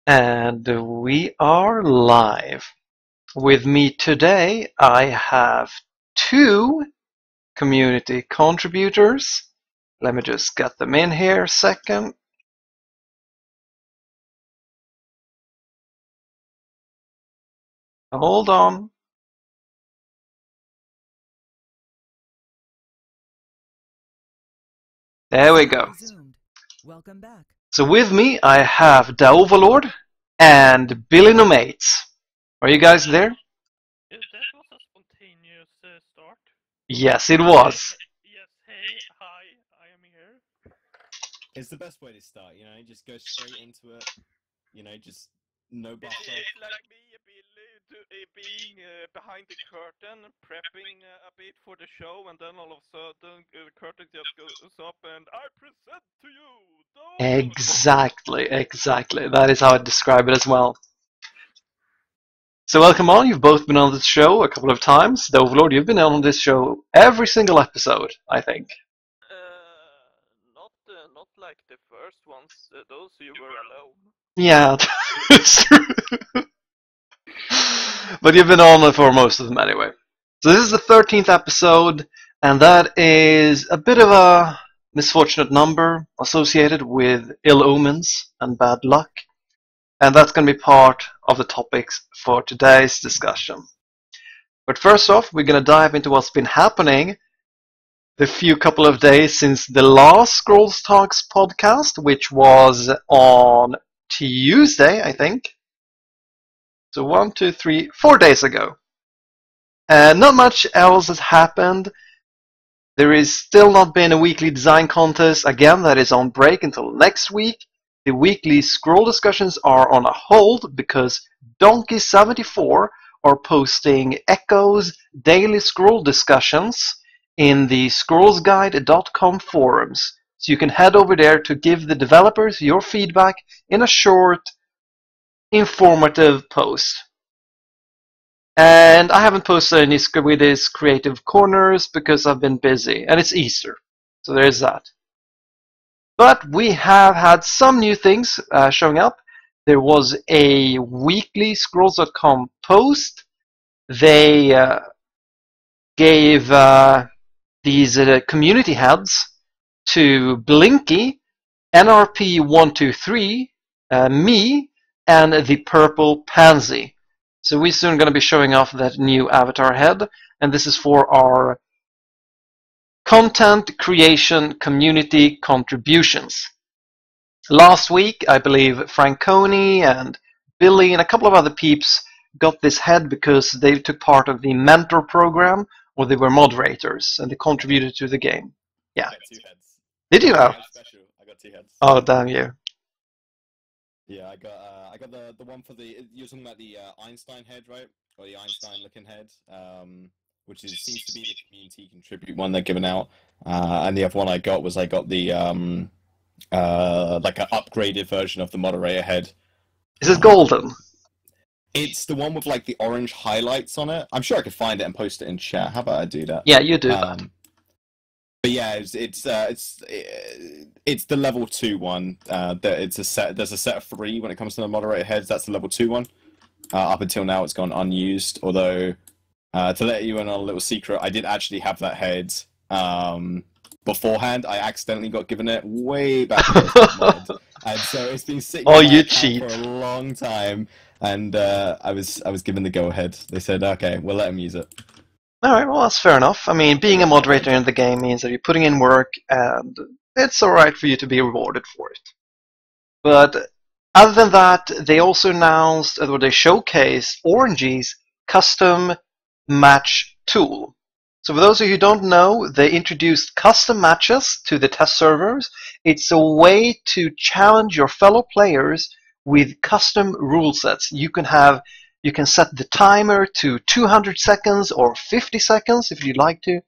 And we are live. With me today, I have two community contributors. Let me just get them in here a second. Hold on. There we go. Welcome back. So with me, I have the Overlord and Billy No Mates. Are you guys there? That was a spontaneous start. Yes, it was. Yes, hey, hi, I am here. It's the best way to start, you know, just go straight into it, you know, just no buffer. It's like me, Billy, being behind the curtain, prepping a bit for the show, and then all of a sudden the curtain just goes up and I present to you the Exactly. That is how I describe it as well. So welcome on, you've both been on this show a couple of times. The Overlord, you've been on this show every single episode, I think. Not like the first ones, those you were alone. Yeah, it's true. But you've been on for most of them anyway. So this is the 13th episode, and that is a bit of a misfortunate number associated with ill omens and bad luck. And that's going to be part of the topics for today's discussion. But first off, we're going to dive into what's been happening the couple of days since the last ScrollsTalks podcast, which was on Tuesday, I think. So 4 days ago. And not much else has happened. There is still not been a weekly design contest. Again, that is on break until next week. The weekly scroll discussions are on a hold because Donkey74 are posting Echo's daily scroll discussions in the scrollsguide.com forums. So you can head over there to give the developers your feedback in a short, informative post. And I haven't posted any Squiddy's Creative Corners because I've been busy, and it's Easter. So there's that. But we have had some new things showing up. There was a weekly Scrolls.com post. They gave these community heads to Blinky, NRP123, me, and the Purple Pansy. So we're soon going to be showing off that new avatar head, and this is for our content creation community contributions. Last week, I believe Franconi and Billy and a couple of other peeps got this head because they took part of the mentor program, or they were moderators, and they contributed to the game. Yeah. I got 2 heads. Did you? I got 2 heads. Oh, damn you. Yeah, I got the one for the, you're talking about the Einstein head, right? Or the Einstein looking head, which seems to be the community contribute one they're giving out. And the other one I got the like an upgraded version of the moderator head. Is it golden? It's the one with like the orange highlights on it. I'm sure I could find it and post it in chat. How about I do that? Yeah, you do that. But yeah, it's the level 2 one. There's a set of 3 when it comes to the moderator heads. That's the level 2 one. Up until now, it's gone unused. Although, to let you in on a little secret, I did actually have that head beforehand. I accidentally got given it way back in the mod, and so it's been sitting in my account for a long time. And I was given the go ahead. They said, okay, we'll let him use it. Alright, well that's fair enough. I mean, being a moderator in the game means that you're putting in work, and it's alright for you to be rewarded for it. But other than that, they also announced, or they showcased, Orange's custom match tool. So for those of you who don't know, they introduced custom matches to the test servers. It's a way to challenge your fellow players with custom rule sets. You can set the timer to 200 seconds or 50 seconds if you'd like to.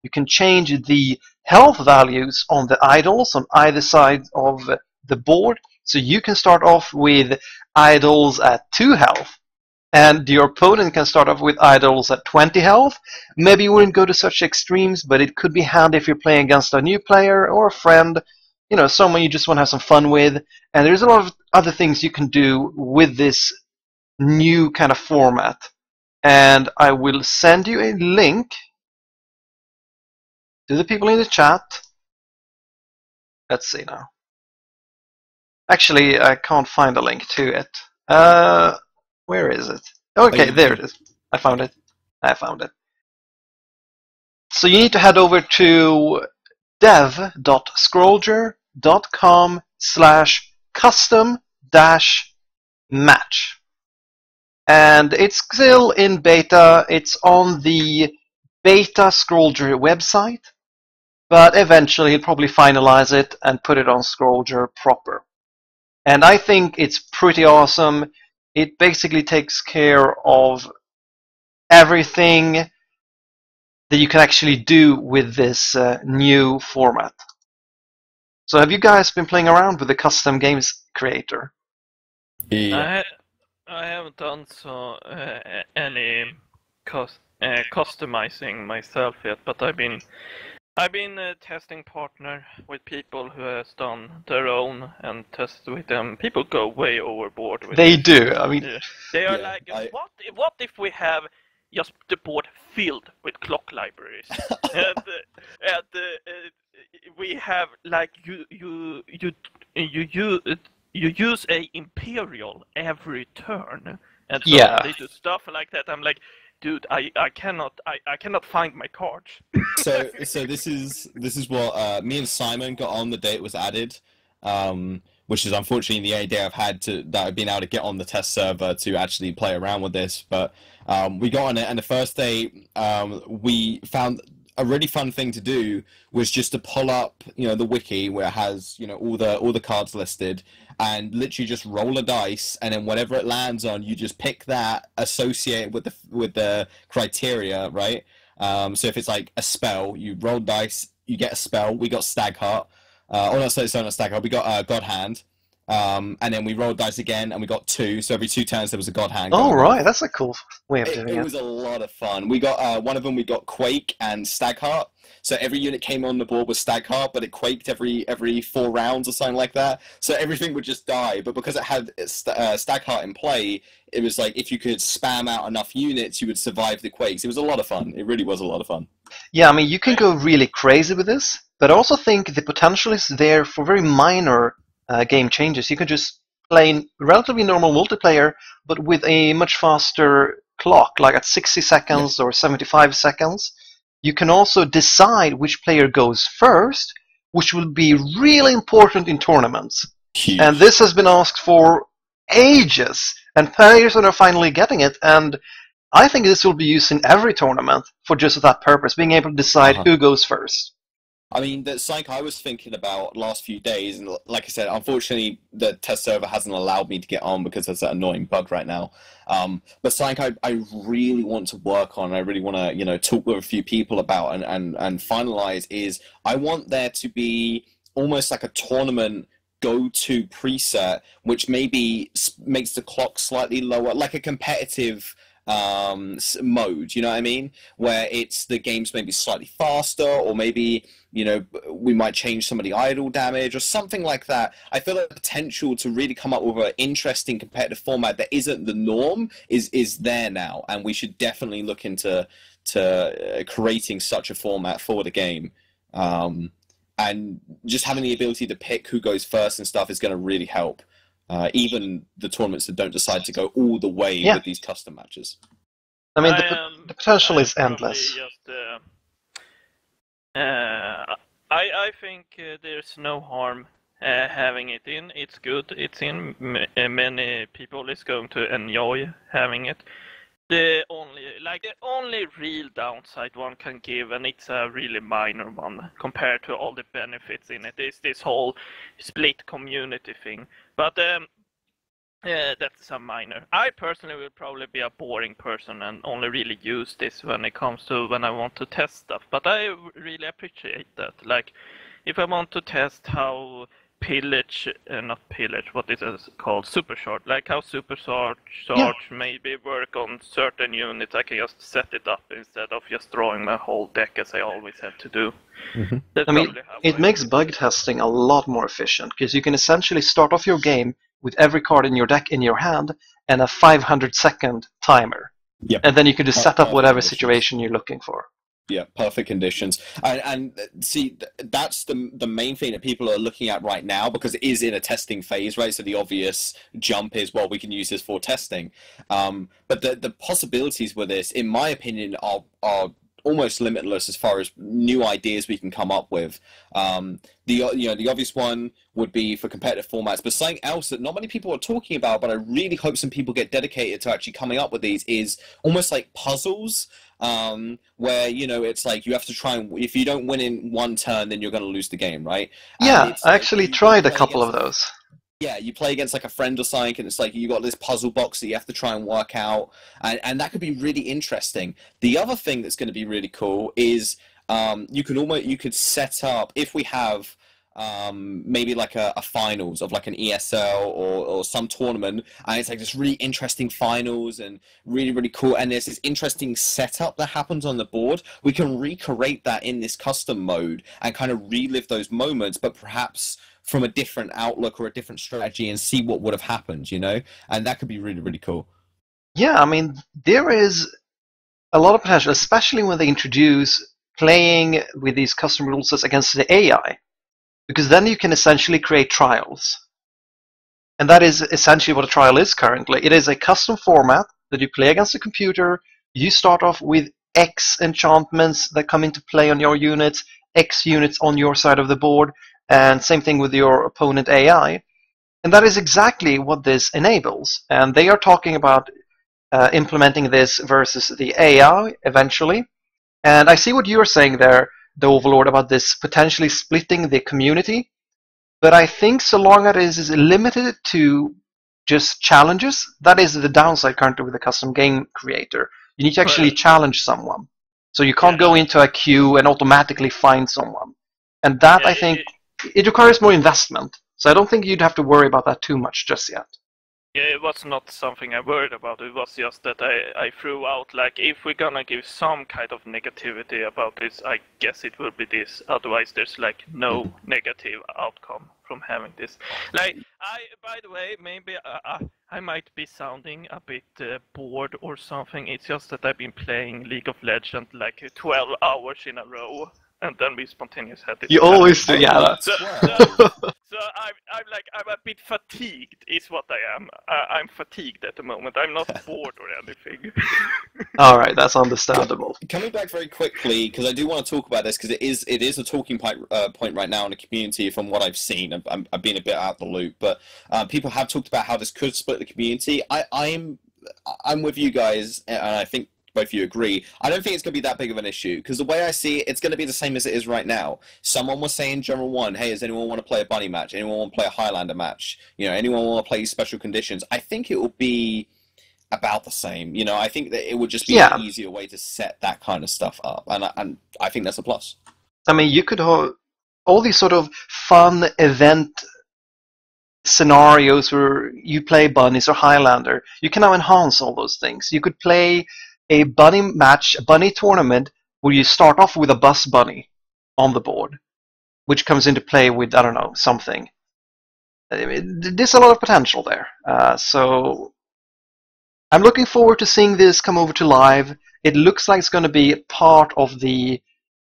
You can change the health values on the idols on either side of the board. So you can start off with idols at 2 health, and your opponent can start off with idols at 20 health. Maybe you wouldn't go to such extremes, but it could be handy if you're playing against a new player or a friend someone you just want to have some fun with. And there's a lot of other things you can do with this new kind of format. And I will send you a link to the people in the chat. Let's see now. Actually, I can't find a link to it. Where is it? Okay, there it is. I found it. So you need to head over to dev.scrollger.com/custom-match. And it's still in beta. It's on the beta Scrollger website, but eventually he'll probably finalize it and put it on Scrollger proper. And I think it's pretty awesome. It basically takes care of everything that you can actually do with this new format. So have you guys been playing around with the custom games creator? Yeah. I haven't done any customizing myself yet, but I've been testing partner with people who has done their own and tested with them. People go way overboard with They it. do. I mean, they are Yeah, like, what if we have just the board filled with clock libraries, and we have like you use a imperial every turn, and so Yeah. they do stuff like that. I'm like, dude, I cannot find my cards. So this is what me and Simon got on the day it was added, which is unfortunately the only day I've had that I've been able to get on the test server to actually play around with this. But we got on it, and the first day we found a really fun thing to do was just to pull up, the wiki where it has, all the cards listed, and literally just roll a dice, and then whatever it lands on, you just pick that associated with the criteria, right? So if it's like a spell, you roll dice, you get a spell. We got Stagheart. Not Stagheart. We got God Hand. And then we rolled dice again, and we got 2. So every 2 turns there was a God Hand. Oh, right. That's a cool way of doing it. It was a lot of fun. We got one of them. We got Quake and Stagheart. So every unit came on the board with Stagheart, but it quaked every 4 rounds or something like that. So everything would just die. But because it had Stagheart in play, it was like if you could spam out enough units, you would survive the quakes. It was a lot of fun. It really was a lot of fun. Yeah, I mean, you can go really crazy with this, but I also think the potential is there for very minor game changes. You can just play relatively normal multiplayer, but with a much faster clock, like at 60 seconds or 75 seconds. You can also decide which player goes first, which will be really important in tournaments. Huge. And this has been asked for ages, and players are finally getting it. And I think this will be used in every tournament for just that purpose, being able to decide who goes first. I mean, the Psych I was thinking about last few days, and like I said, unfortunately, the test server hasn't allowed me to get on because there's that annoying bug right now. But Psych I really want to work on, I really want to, talk with a few people about and finalize is I want there to be almost like a tournament go-to preset, which maybe makes the clock slightly lower, like a competitive mode, you know what I mean? Where it's the game's maybe slightly faster, or maybe, we might change some of the idle damage or something like that. I feel like the potential to really come up with an interesting competitive format that isn't the norm is there now, and we should definitely look into creating such a format for the game. And just having the ability to pick who goes first and stuff is going to really help. Even the tournaments that don't decide to go all the way with these custom matches. I mean, the potential is endless. I think there's no harm having it in. It's good. It's in. Many people is going to enjoy having it. The only real downside one can give, and it's a really minor one compared to all the benefits in it, is this whole split community thing. But that's a minor. I personally will probably be a boring person and only really use this when it comes to when I want to test stuff. But I really appreciate that. Like, if I want to test how pillage, not pillage, what is it called? Supercharge. Like how supercharge Yeah. maybe work on certain units. I can just set it up instead of just drawing my whole deck as I always have to do. Mhm. That's I mean, probably how it makes bug testing a lot more efficient because you can essentially start off your game with every card in your deck in your hand and a 500-second timer. Yep. And then you can just set up Perfect whatever conditions. situation you're looking for. Yeah, perfect conditions. And see, that's the main thing that people are looking at right now, because it is in a testing phase, right? So the obvious jump is, well, we can use this for testing. But the possibilities with this, in my opinion, are almost limitless as far as new ideas we can come up with. The obvious one would be for competitive formats, but something else that not many people are talking about, but I really hope some people get dedicated to actually coming up with these, is almost like puzzles, where it's like you have to try and, if you don't win in one turn, then you're going to lose the game, right? Yeah, And it's I like actually you tried a play couple of against those. Yeah, you play against like a friend or something, and it's like you got this puzzle box that you have to try and work out, and that could be really interesting. The other thing that's going to be really cool is you could set up, if we have maybe like a finals of like an ESL or some tournament, and it's like this really interesting finals and really, really cool, and there's this interesting setup that happens on the board. We can recreate that in this custom mode and kind of relive those moments, but perhaps from a different outlook or a different strategy, and see what would have happened, and that could be really, really cool. Yeah, I mean, there is a lot of potential, especially when they introduce playing with these custom rule sets against the AI, because then you can essentially create trials. And that is essentially what a trial is currently. It is a custom format that you play against a computer. You start off with X enchantments that come into play on your units, X units on your side of the board, and same thing with your opponent AI. And that is exactly what this enables. And they are talking about implementing this versus the AI eventually. And I see what you're saying there, the Overlord, about this potentially splitting the community. But I think so long as it is limited to just challenges, that is the downside currently with the custom game creator. You need to actually challenge someone. So you can't go into a queue and automatically find someone. And that, I think, it requires more investment. So I don't think you'd have to worry about that too much just yet. Yeah, it was not something I worried about. It was just that I threw out, like, if we're gonna give some kind of negativity about this, I guess it will be this. Otherwise, there's like no negative outcome from having this. Like, by the way, maybe I might be sounding a bit bored or something. It's just that I've been playing League of Legends like 12 hours in a row, and then we spontaneously had this. You always do, yeah. So I'm a bit fatigued, is what I am. I'm fatigued at the moment. I'm not bored or anything. All right, that's understandable. Coming back very quickly, because I do want to talk about this, because it is a talking point right now in the community from what I've seen. I've been a bit out of the loop, but people have talked about how this could split the community. I'm with you guys, and I think both of you agree. I don't think it's going to be that big of an issue, because the way I see it, it's going to be the same as it is right now. Someone was saying General 1, hey, does anyone want to play a bunny match? Anyone want to play a Highlander match? Anyone want to play special conditions? I think it will be about the same. I think that it would just be an easier way to set that kind of stuff up, and I think that's a plus. I mean, you could have all these sort of fun event scenarios where you play bunnies or Highlander. You can now enhance all those things. You could play a bunny match, a bunny tournament, where you start off with a bus bunny on the board, which comes into play with, I don't know, something. There's a lot of potential there. So I'm looking forward to seeing this come over to live. It looks like it's going to be part of the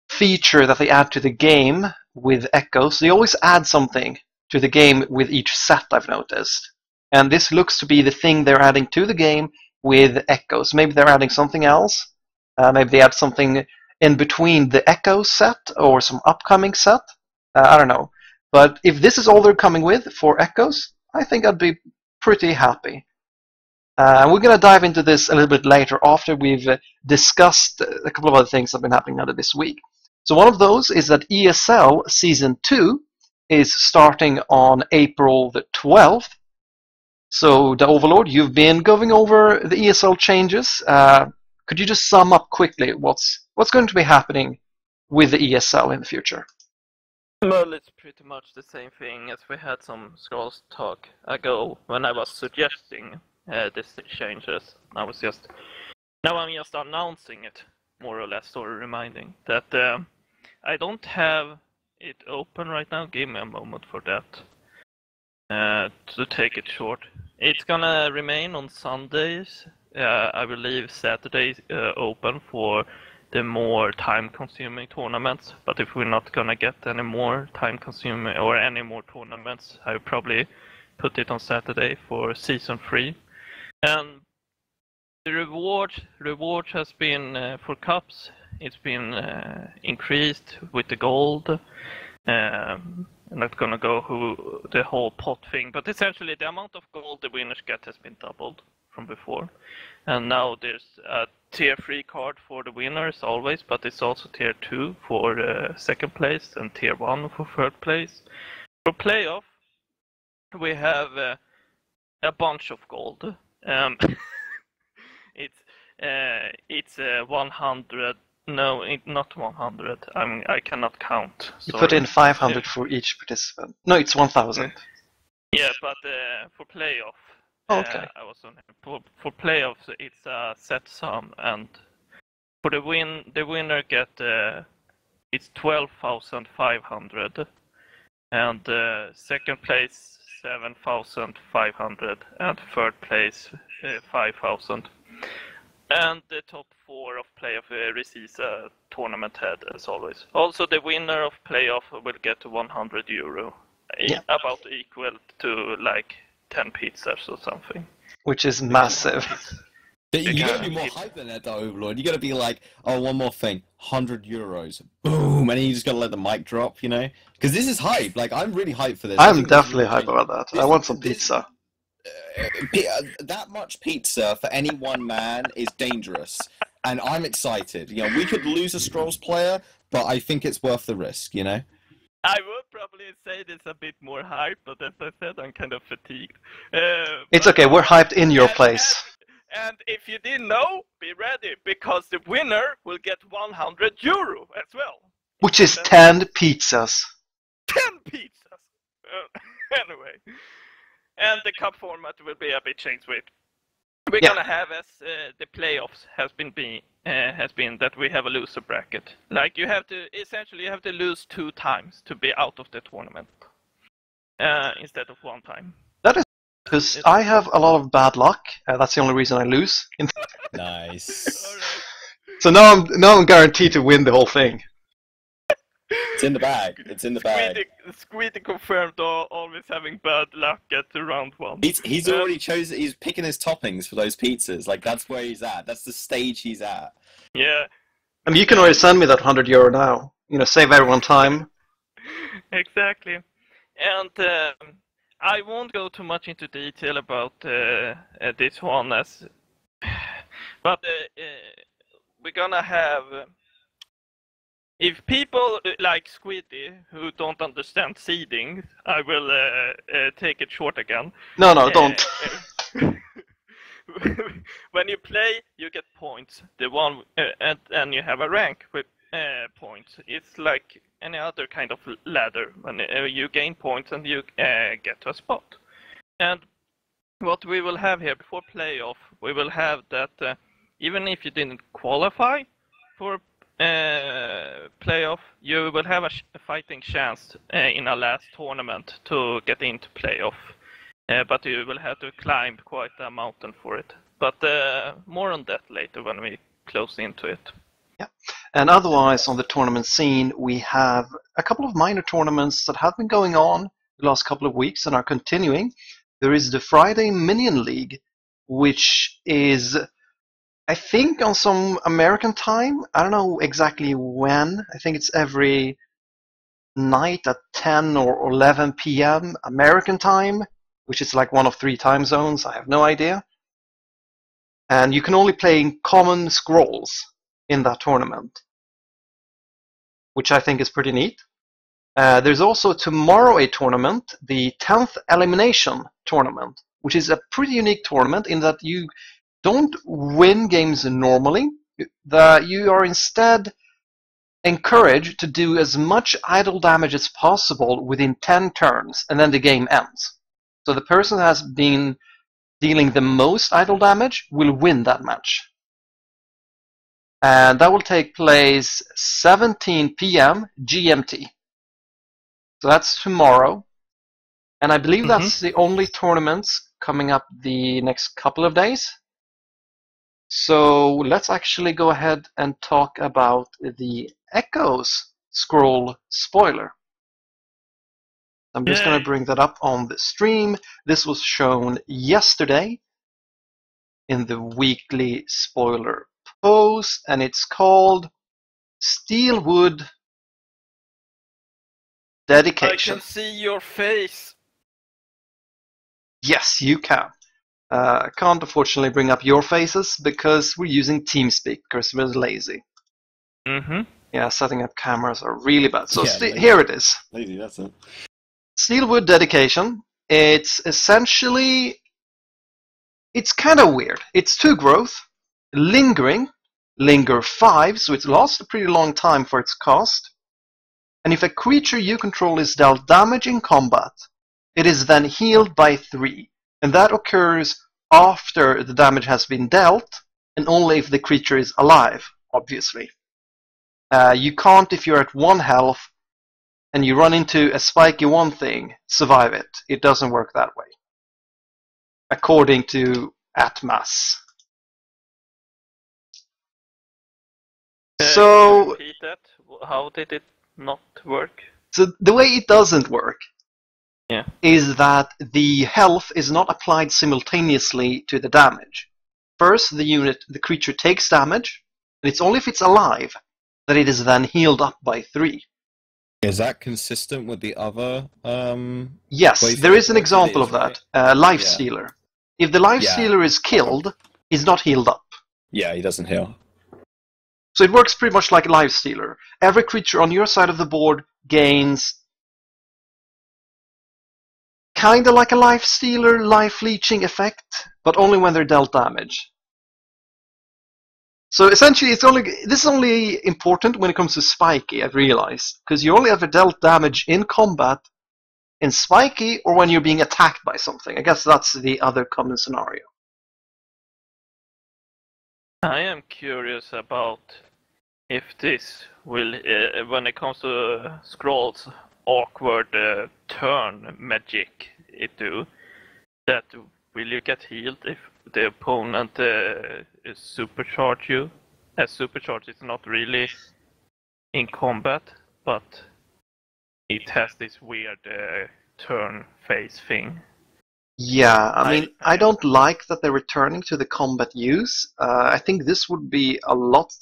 feature that they add to the game with echoes. They always add something to the game with each set, I've noticed. And this looks to be the thing they're adding to the game with echoes. Maybe they're adding something else. Maybe they add something in between the echo set or some upcoming set. I don't know. But if this is all they're coming with for echoes, I think I'd be pretty happy. We're going to dive into this a little bit later after we've discussed a couple of other things that have been happening now this week. So one of those is that ESL Season 2 is starting on April the 12th. So, the Overlord, you've been going over the ESL changes. Could you just sum up quickly what's going to be happening with the ESL in the future? Well, it's pretty much the same thing as we had some Scrolls talk ago when I was suggesting these changes. Now I'm just announcing it, more or less, or reminding that I don't have it open right now. Give me a moment for that. To take it short, it's gonna remain on Sundays. I will leave Saturdays open for the more time-consuming tournaments. But if we're not gonna get any more time-consuming or any more tournaments, I will probably put it on Saturday for season 3. And the reward has been for cups. It's been increased with the gold. I'm not gonna go through the whole pot thing, but essentially the amount of gold the winners get has been doubled from before. And now there's a tier 3 card for the winners always, but it's also tier 2 for second place and tier 1 for third place. For playoff, we have a bunch of gold. It's 100. No, not 100. I cannot count. You Sorry. put in 500 for each participant. No, it's 1,000. Yeah, but for playoff, Oh, okay. I was on for playoffs. It's a set sum, and for the winner get it's 12,500, and second place 7,500, and third place 5,000. And the top 4 of playoff receives a tournament head, as always. Also, the winner of playoff will get €100, about equal to like 10 pizzas or something. Which is massive. You gotta be more hype than that, though, Overlord. You gotta be like, oh, one more thing, €100, boom, and then you just gotta let the mic drop, you know? Because this is hype. Like, I'm really hyped for this. I'm definitely hype about that. I want some pizza. That much pizza for any one man is dangerous, and I'm excited. You know, we could lose a Scrolls player, but I think it's worth the risk. You know. I would probably say there's a bit more hype, but as I said, I'm kind of fatigued. It's okay. We're hyped in your place. And if you didn't know, be ready, because the winner will get €100 as well. Which is 10 pizzas. 10 pizzas. Anyway. And the cup format will be a bit changed with. We're gonna have, as the playoffs has been that we have a loser bracket. Like you have to lose 2 times to be out of the tournament, instead of 1 time. That is because I have a lot of bad luck. That's the only reason I lose. Nice. All right. So now I'm guaranteed to win the whole thing. It's in the bag. It's in the bag. Squeety confirmed always having bad luck at round 1. He's already chosen. He's picking his toppings for those pizzas. Like that's where he's at. That's the stage he's at. Yeah. I mean, you can already send me that €100 now. You know, save everyone time. Exactly. And I won't go too much into detail about this one, but we're gonna have. If people like Squiddy who don't understand seeding, I will take it short again. No, don't. When you play, you get points. And you have a rank with points. It's like any other kind of ladder. When you gain points and you get to a spot. And what we will have here before playoff, we will have that even if you didn't qualify for playoff, you will have a fighting chance in a last tournament to get into playoff. But you will have to climb quite a mountain for it. But more on that later when we close into it. Yeah. And otherwise, on the tournament scene, we have a couple of minor tournaments that have been going on the last couple of weeks and are continuing. There is the Friday Minion League, which is, I think, on some American time. I don't know exactly when. I think it's every night at 10 or 11 p.m. American time, which is like one of 3 time zones. I have no idea. And you can only play in common scrolls in that tournament, which I think is pretty neat. There's also tomorrow a tournament, the 10th Elimination Tournament, which is a pretty unique tournament in that you don't win games normally. You are instead encouraged to do as much idle damage as possible within 10 turns, and then the game ends. So the person that has been dealing the most idle damage will win that match. And that will take place 17 p.m. GMT. So that's tomorrow. And I believe that's the only tournaments coming up the next couple of days. So let's actually go ahead and talk about the Echoes scroll spoiler. I'm just going to bring that up on the stream. This was shown yesterday in the weekly spoiler post, and it's called Steelwood Dedication. I can see your face. Yes, you can. I can't unfortunately bring up your faces because we're using TeamSpeak because we're lazy. Yeah, setting up cameras are really bad. So here it is. Lazy, that's it. Steelwood Dedication. It's essentially, it's kind of weird. It's 2 growth, lingering, linger 5, so it lasts a pretty long time for its cost. And if a creature you control is dealt damage in combat, it is then healed by 3. And that occurs after the damage has been dealt, and only if the creature is alive, obviously. You can't, if you're at 1 health, and you run into a spiky 1 thing, survive it. It doesn't work that way. According to Atmas. So, repeat that? How did it not work? So the way it doesn't work is that the health is not applied simultaneously to the damage. First, the creature takes damage, and it's only if it's alive that it is then healed up by 3. Is that consistent with the other? Yes, there is an example of that. Life Stealer. If the Life Stealer is killed, he's not healed up. Yeah, he doesn't heal. So it works pretty much like a Life Stealer. Every creature on your side of the board gains kind of like a Life Stealer, life leeching effect, but only when they're dealt damage. So essentially, this is only important when it comes to Spiky, I've realized, because you only ever dealt damage in combat in Spiky or when you're being attacked by something. I guess that's the other common scenario. I am curious about if this will, when it comes to Scrolls awkward turn magic it do, that will you get healed if the opponent supercharge you? As supercharge is not really in combat, but it has this weird turn phase thing. Yeah, I mean, I don't like that they're returning to the combat use. I think this would be a lot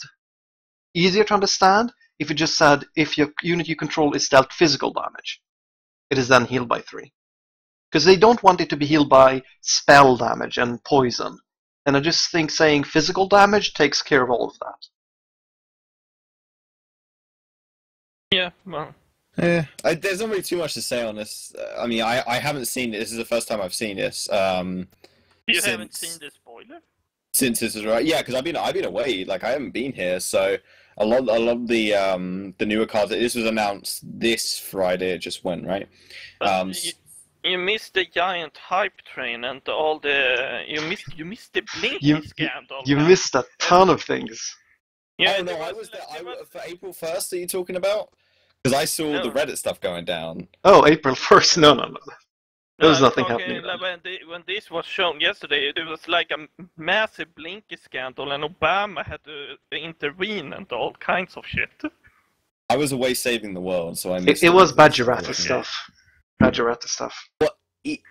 easier to understand if you just said if your unit you control is dealt physical damage, it is then healed by 3. Because they don't want it to be healed by spell damage and poison. And I just think saying physical damage takes care of all of that. Yeah, well. Yeah, there's not really too much to say on this. I mean, I haven't seen it. This is the first time I've seen this. You haven't seen the spoiler? Since this is right, yeah, because I've been away. Like I haven't been here, so a lot of the newer cards. This was announced this Friday. It just went right. You missed the giant hype train and all the you missed the blinky scandal. You missed a ton of things. Yeah, oh no, I was there. For April 1st. Are you talking about? Because I saw the Reddit stuff going down. Oh, April 1st? No. There was nothing happening. Like when this was shown yesterday, it was like a massive blinky scandal, and Obama had to intervene and all kinds of shit. I was away saving the world, so I missed it was Badgerata stuff. Badgerata stuff. Well,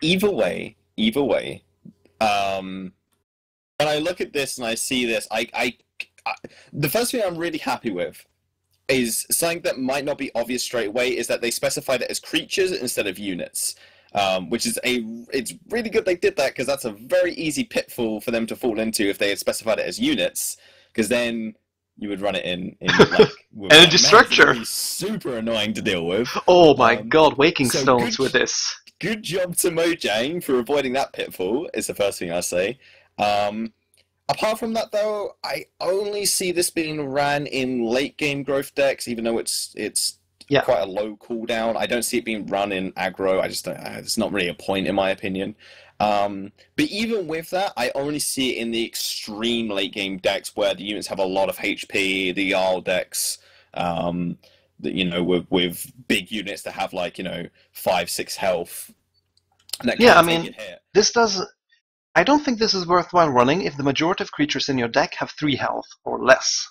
either way, when I look at this and I see this, I the first thing I'm really happy with is something that might not be obvious straight away is that they specified it as creatures instead of units, which is it's really good they did that because that's a very easy pitfall for them to fall into if they had specified it as units, because then you would run it in like with energy structure. Be super annoying to deal with. Oh my god, Waking Stones with this. Good job to Mojang for avoiding that pitfall, is the first thing I say. Apart from that, though, I only see this being ran in late game growth decks, even though it's Yeah. quite a low cooldown. I don't see it being run in aggro. I just don't. It's not really a point, in my opinion. But even with that, I only see it in the extreme late game decks where the units have a lot of HP, the Jarl decks, with big units that have 5-6 health. That Yeah, I can take mean, a hit. this does. I don't think this is worthwhile running if the majority of creatures in your deck have 3 health or less.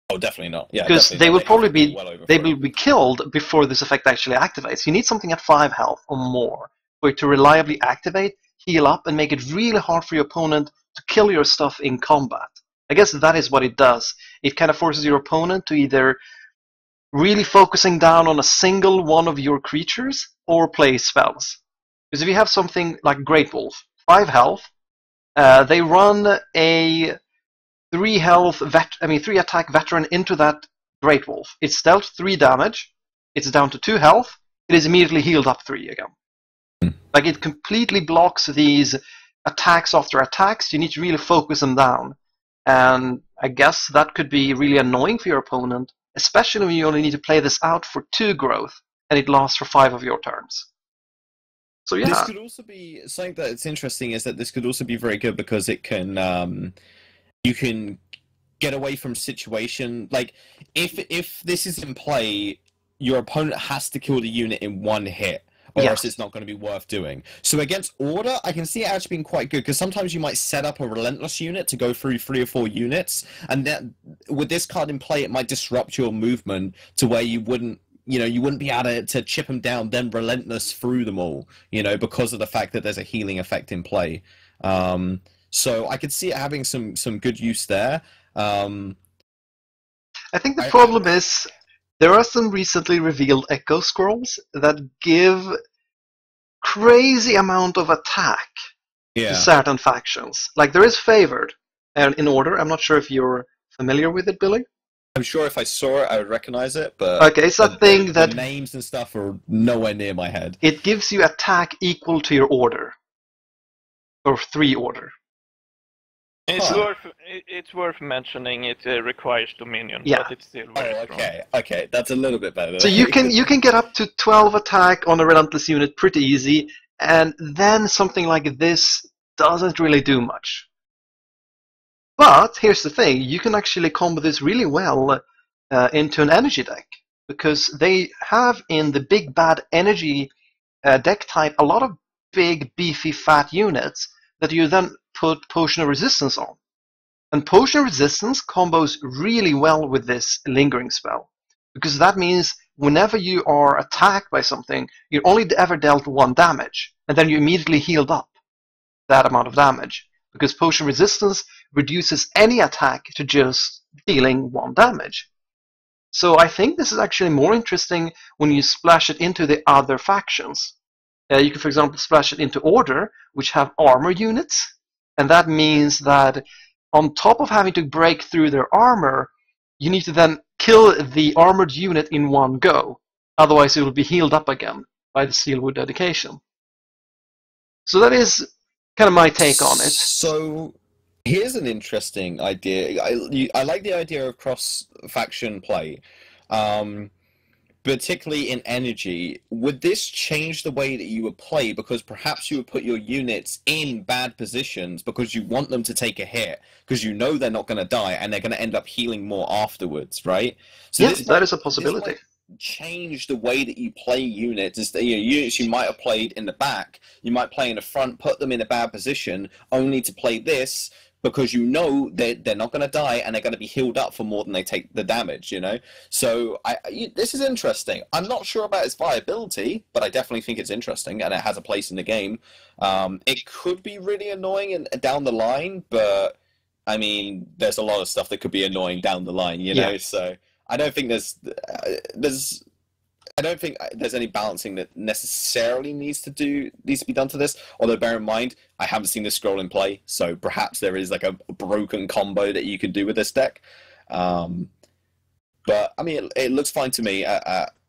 Oh, definitely not. Yeah, Because definitely they not. will Have probably to be well over they 3. will be killed before this effect actually activates. You need something at 5 health or more for it to reliably activate, heal up, and make it really hard for your opponent to kill your stuff in combat. I guess that is what it does. It kind of forces your opponent to either really focusing down on a single one of your creatures or play spells. Because if you have something like Great Wolf, 5 health, they run a 3 health 3 attack veteran into that Great Wolf. It's dealt 3 damage. It's down to 2 health. It is immediately healed up 3 again. Like, it completely blocks these attacks after attacks. You need to really focus them down. And I guess that could be really annoying for your opponent, especially when you only need to play this out for 2 growth and it lasts for 5 of your turns. So yeah. This could also be something that's interesting is that this could also be very good because it can you can get away from situation like if this is in play, your opponent has to kill the unit in 1 hit. Or else it's not going to be worth doing. So against Order, I can see it actually being quite good, because sometimes you might set up a Relentless unit to go through 3 or 4 units, and that with this card in play, it might disrupt your movement to where you wouldn't be able to chip them down, then Relentless through them all, because of the fact that there's a healing effect in play. So I could see it having some good use there. I think the problem is there are some recently revealed Echo Scrolls that give crazy amount of attack to certain factions. Like, there is Favored and in Order. I'm not sure if you're familiar with it, Billy. I'm sure if I saw it, I would recognize it, but okay, it's that thing that the names and stuff are nowhere near my head. It gives you attack equal to your order, or 3 order. It's worth mentioning. It requires Dominion, but it's still very strong. Okay, that's a little bit better. So you can get up to 12 attack on a Relentless unit pretty easy, and then something like this doesn't really do much. But here's the thing: you can actually combo this really well into an energy deck, because they have in the big bad energy deck type a lot of big beefy fat units that you then put Potion of Resistance on. And Potion of Resistance combos really well with this Lingering spell, because that means whenever you are attacked by something, you're only ever dealt 1 damage, and then you immediately healed up that amount of damage, because Potion Resistance reduces any attack to just dealing 1 damage. So I think this is actually more interesting when you splash it into the other factions. You can, for example, splash it into Order, which have armor units, and that means that on top of having to break through their armor, you need to then kill the armored unit in 1 go. Otherwise, it will be healed up again by the Steelwood Dedication. So that is kind of my take on it. So here's an interesting idea. I like the idea of cross-faction play. Particularly in energy, would this change the way that you would play? Because perhaps you would put your units in bad positions because you want them to take a hit, because you know they're not going to die and they're going to end up healing more afterwards, right? So yes, that is a possibility. This might change the way that you play units. Units you might have played in the back, you might play in the front, put them in a bad position, only to play this because you know they're not going to die and they're going to be healed up for more than they take the damage, So this is interesting. I'm not sure about its viability, but I definitely think it's interesting and it has a place in the game. It could be really annoying down the line, but I mean, there's a lot of stuff that could be annoying down the line, Yeah. So I don't think there's any balancing that necessarily needs to be done to this. Although bear in mind, I haven't seen this scroll in play, so perhaps there is like a broken combo that you could do with this deck. But I mean, it looks fine to me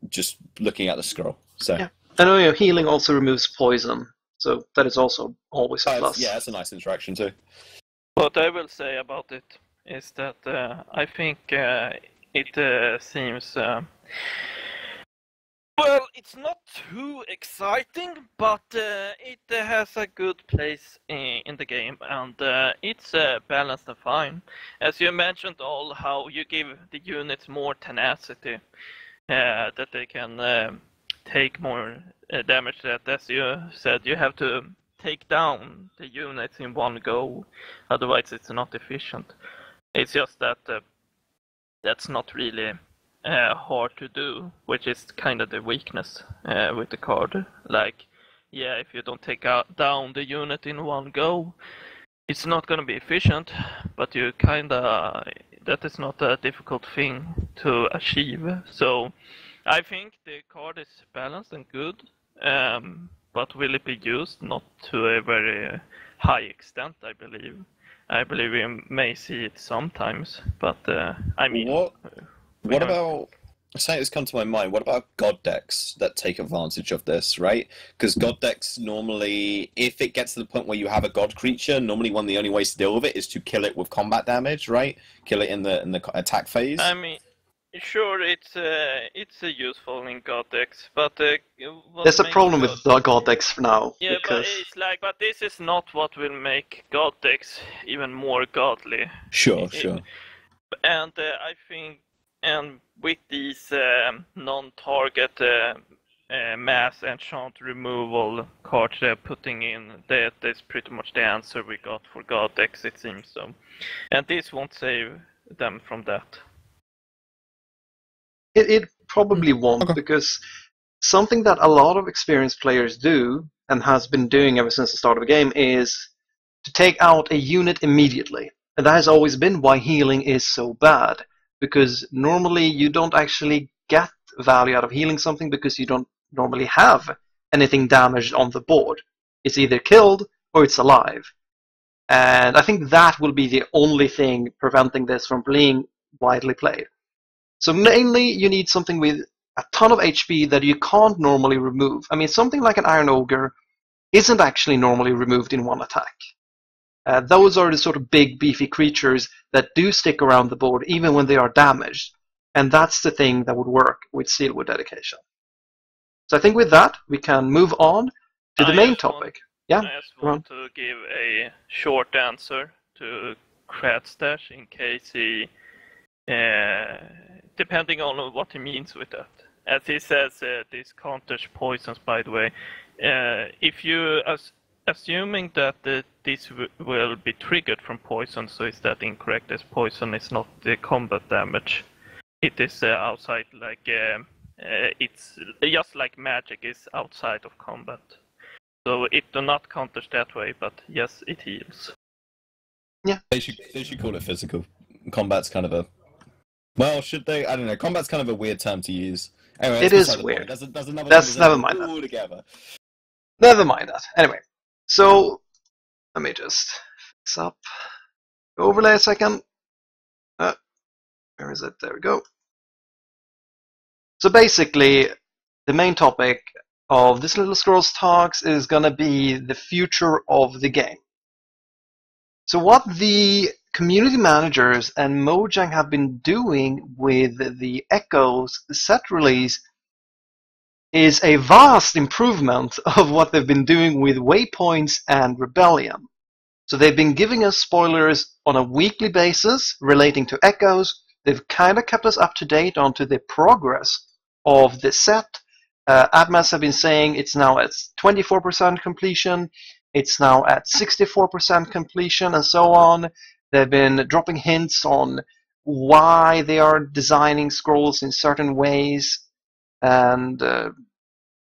just looking at the scroll. So yeah. I know healing also removes poison, so that is also always a plus. Yeah, that's a nice interaction too. What I will say about it is that I think it seems. Well, it's not too exciting, but it has a good place in the game, and it's balanced and fine. As you mentioned, all how you give the units more tenacity, that they can take more damage. That, as you said, you have to take down the units in one go, otherwise it's not efficient. It's just that that's not really hard to do, which is kind of the weakness with the card. Like, yeah, if you don't take down the unit in one go, it's not going to be efficient, but you that is not a difficult thing to achieve. So I think the card is balanced and good, but will it be used? Not to a very high extent, I believe. I believe we may see it sometimes, but I mean... What about, something that's come to my mind, what about god decks that take advantage of this, right? Because god decks normally, if it gets to the point where you have a god creature, normally one of the only ways to deal with it is to kill it with combat damage, right? Kill it in the attack phase. I mean, sure, it's useful in god decks, but There's a problem with the god decks for now. Yeah, because... but this is not what will make god decks even more godly. Sure. And I think, and with these non-target mass enchant removal cards they're putting in, that is pretty much the answer we got for god decks, it seems so. And this won't save them from that. It probably won't, Okay. because something that a lot of experienced players do, and has been doing ever since the start of the game, is to take out a unit immediately. And that has always been why healing is so bad, because normally you don't actually get value out of healing something because you don't normally have anything damaged on the board. It's either killed or it's alive. And I think that will be the only thing preventing this from being widely played. So mainly you need something with a ton of HP that you can't normally remove. I mean, something like an Iron Ogre isn't actually normally removed in one attack. Those are the sort of big, beefy creatures that do stick around the board even when they are damaged. And that's the thing that would work with Steelwood Dedication. So I think with that, we can move on to the main topic. I just want to give a short answer to Kratstash in case he... depending on what he means with that. As he says, this counters poisons, by the way. If you... assuming that this will be triggered from poison, so is that incorrect, as poison is not the combat damage. It is outside, like it's just like magic is outside of combat. So it do not counters that way, but yes, it heals. Yeah. They should call it physical. Combat's kind of a... Well, should they? I don't know. Combat's kind of a weird term to use. Anyway, it is weird. There's another never mind that. Together. Never mind that. Anyway, so let me just fix up the overlay a second. Where is it? There we go. So basically, the main topic of this little Scrolls Talks is going to be the future of the game. So what the community managers and Mojang have been doing with the Echoes set release is a vast improvement of what they've been doing with Waypoints and Rebellion. So they've been giving us spoilers on a weekly basis relating to Echoes. They've kind of kept us up to date onto the progress of the set. Admins have been saying it's now at 24% completion, it's now at 64% completion, and so on. They've been dropping hints on why they are designing scrolls in certain ways, and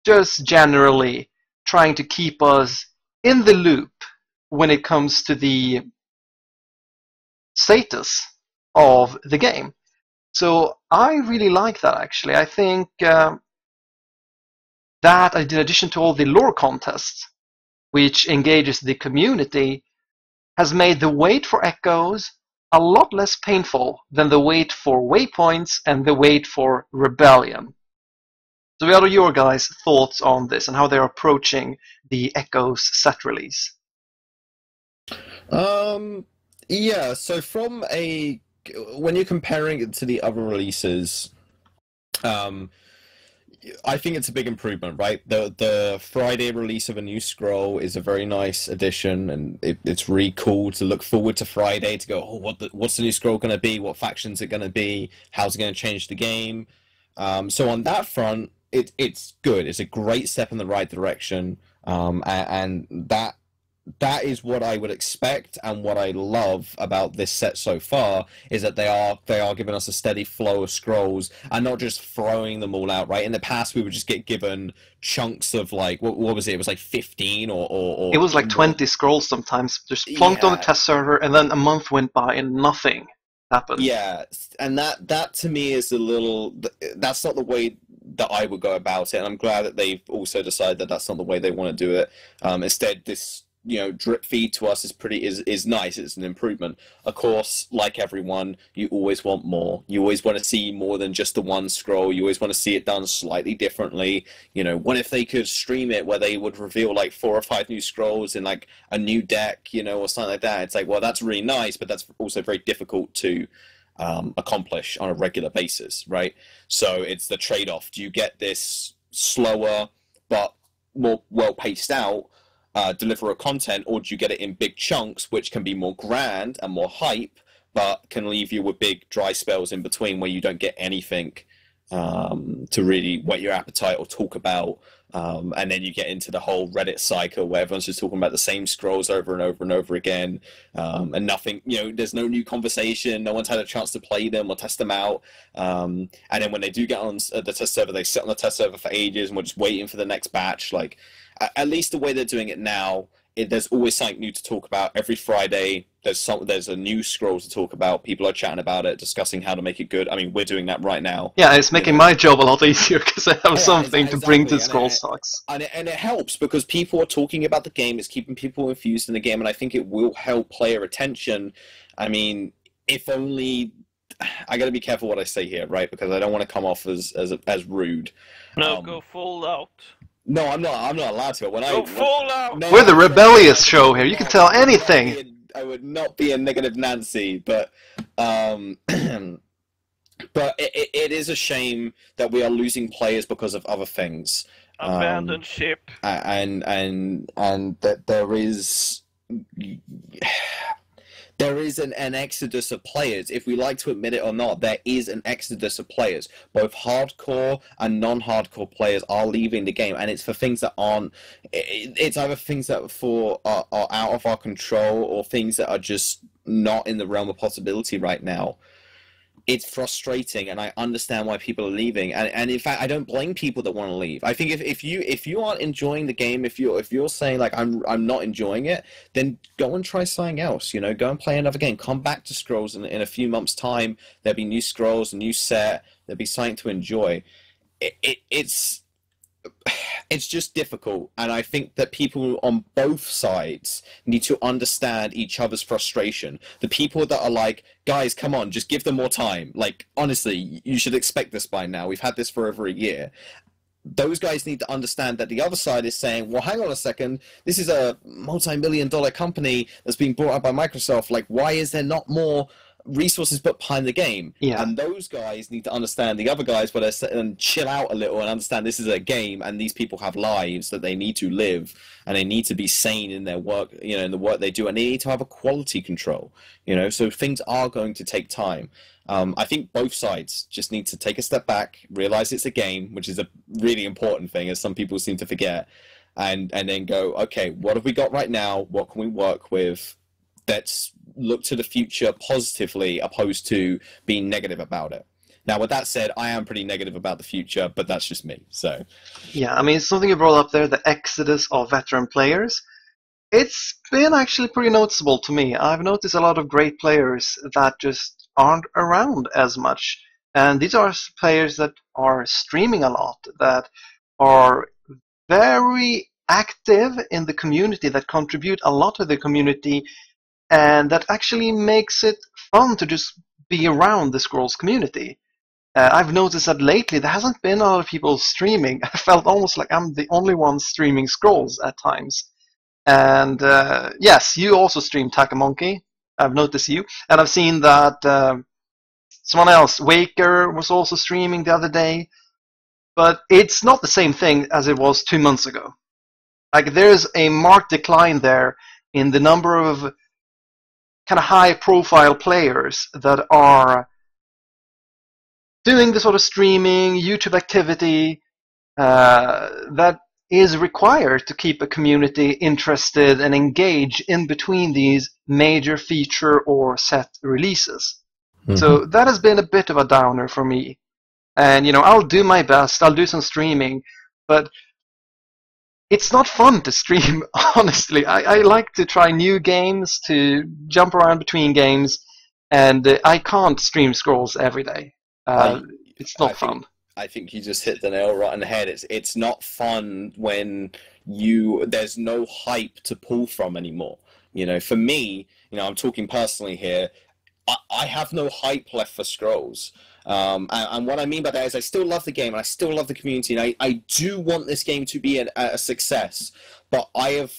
just generally trying to keep us in the loop when it comes to the status of the game. So I really like that, actually. I think that, in addition to all the lore contests, which engages the community, has made the wait for Echoes a lot less painful than the wait for Waypoints and the wait for Rebellion. So what are your guys' thoughts on this and how they're approaching the Echoes set release? Yeah, so when you're comparing it to the other releases, um, I think it's a big improvement, right? The Friday release of a new scroll is a very nice addition, and it's really cool to look forward to Friday to go, oh, what's the new scroll going to be? What faction's it going to be? How's it going to change the game? So on that front, it's good. It's a great step in the right direction, and that is what I would expect, and what I love about this set so far is that they are giving us a steady flow of scrolls and not just throwing them all out. Right, in the past we would just get given chunks of like what was it? It was like 15 It was like more. 20 scrolls sometimes, just plonked on the Yeah, test server, and then a month went by and nothing happened. yeah, and that to me is a little. That's not the way that I would go about it, and I'm glad that they've also decided that that's not the way they want to do it. Instead, this drip feed to us is nice. It's an improvement. Of course, like everyone, you always want more. You always want to see more than just the one scroll. You always want to see it done slightly differently. What if they could stream it where they would reveal like 4 or 5 new scrolls in like a new deck, or something like that? It's like, well, that's really nice, but that's also very difficult to accomplish on a regular basis, right? So it's the trade-off. Do you get this slower but more well paced out deliver of content, or do you get it in big chunks, which can be more grand and more hype, but can leave you with big dry spells in between where you don't get anything to really whet your appetite or talk about. And then you get into the whole Reddit cycle where everyone's just talking about the same scrolls over and over and over again, and nothing, there's no new conversation. No one's had a chance to play them or test them out. And then when they do get on the test server, they sit on the test server for ages, and we're just waiting for the next batch. Like, at least the way they're doing it now, there's always something new to talk about. Every Friday, there's a new scroll to talk about. People are chatting about it, discussing how to make it good. I mean, we're doing that right now. Yeah, it's making my job a lot easier because I have Yeah, something to bring to exactly, ScrollsTalks. and it helps because people are talking about the game. It's keeping people infused in the game, and I think it will help player attention. I mean, if only I got to be careful what I say here, right? Because I don't want to come off as rude. No, Um, go full out. no, I'm not. I'm not allowed to. Go full out. No, We're the no, rebellious show here. You can tell I would not anything. be I would not be a negative Nancy, but but it is a shame that we are losing players because of other things. Abandoned ship. And that there is an exodus of players. If we like to admit it or not, there is an exodus of players. Both hardcore and non-hardcore players are leaving the game, and it's for things that aren't. It's either things that are out of our control, or things that are just not in the realm of possibility right now. It's frustrating, and I understand why people are leaving. And in fact, I don't blame people that want to leave. I think if you aren't enjoying the game, if you're saying like I'm not enjoying it, then go and try something else. Go and play another game. Come back to Scrolls in a few months' time. There'll be new Scrolls, a new set. There'll be something to enjoy. It's just difficult, and I think that people on both sides need to understand each other's frustration. The people that are like, guys, come on, just give them more time. Like, honestly, you should expect this by now. We've had this for over a year. Those guys need to understand that the other side is saying, well, hang on a second, this is a multi-million-dollar company that's being bought out by Microsoft. Like, why is there not more resources put behind the game? Yeah. And those guys need to understand the other guys, but and chill out a little and understand this is a game, and these people have lives that they need to live, and they need to be sane in their work, in the work they do, and they need to have a quality control. So things are going to take time. I think both sides just need to take a step back, realize it's a game, which is a really important thing, as some people seem to forget, and then go, okay, what have we got right now? What can we work with? Let's look to the future positively, opposed to being negative about it. Now, with that said, I am pretty negative about the future, but that's just me. So, Yeah, I mean, something you brought up there, the exodus of veteran players. It's been actually pretty noticeable to me. I've noticed a lot of great players that just aren't around as much. And these are players that are streaming a lot, that are very active in the community, that contribute a lot to the community, and that actually makes it fun to just be around the Scrolls community. I've noticed that lately there hasn't been a lot of people streaming. I felt almost like I'm the only one streaming Scrolls at times. And yes, you also stream Takamonkey. I've noticed you, and I've seen that someone else, Waker, was also streaming the other day. But it's not the same thing as it was 2 months ago. Like there's a marked decline there in the number of kind of high-profile players that are doing the sort of streaming, YouTube activity that is required to keep a community interested and engaged in between these major feature or set releases. Mm-hmm. So that has been a bit of a downer for me. And I'll do my best, I'll do some streaming, but it's not fun to stream, honestly. I like to try new games, to jump around between games, and I can't stream Scrolls every day. It's not fun. I think you just hit the nail right on the head. It's not fun when there's no hype to pull from anymore. For me, I'm talking personally here. I have no hype left for Scrolls. And what I mean by that is I still love the game and I still love the community, and I do want this game to be a success, but I have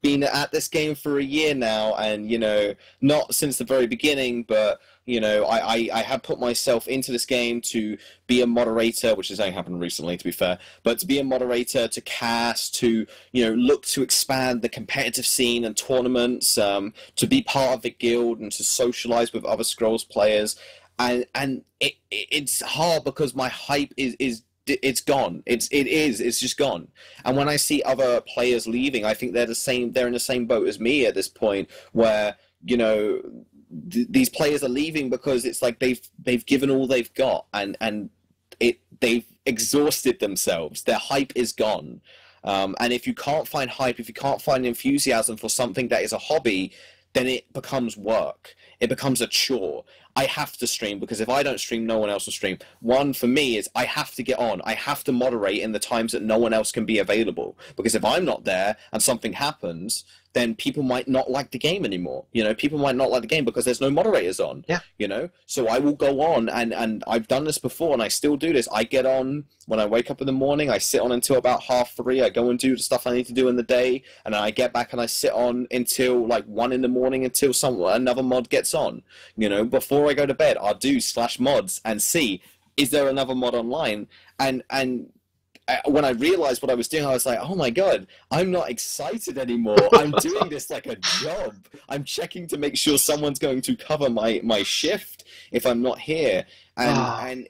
been at this game for a year now, and not since the very beginning, but I have put myself into this game to be a moderator, which has only happened recently, to be fair, but to be a moderator, to cast, to look to expand the competitive scene and tournaments, to be part of the guild and to socialize with other Scrolls players. And it's hard because my hype is it's gone. It's just gone. And when I see other players leaving, I think they're in the same boat as me at this point, where these players are leaving because it's like they've given all they've got, and they've exhausted themselves. Their hype is gone. And if you can't find hype, if you can't find enthusiasm for something that is a hobby, then it becomes work. It becomes a chore. I have to stream, because if I don't stream, no one else will stream. One, for me, is I have to get on. I have to moderate in the times that no one else can be available. Because if I'm not there and something happens, then people might not like the game anymore. People might not like the game because there's no moderators on. Yeah. So I will go on, and I've done this before, and I still do this. I get on when I wake up in the morning. I sit on until about 3:30. I go and do the stuff I need to do in the day, and then I get back and I sit on until like 1 in the morning until another mod gets on. Before I go to bed, I'll do /mods and see, is there another mod online? And when I realized what I was doing, I was like, oh my god, I'm not excited anymore. I'm doing this like a job. I'm checking to make sure someone's going to cover my shift if I'm not here. And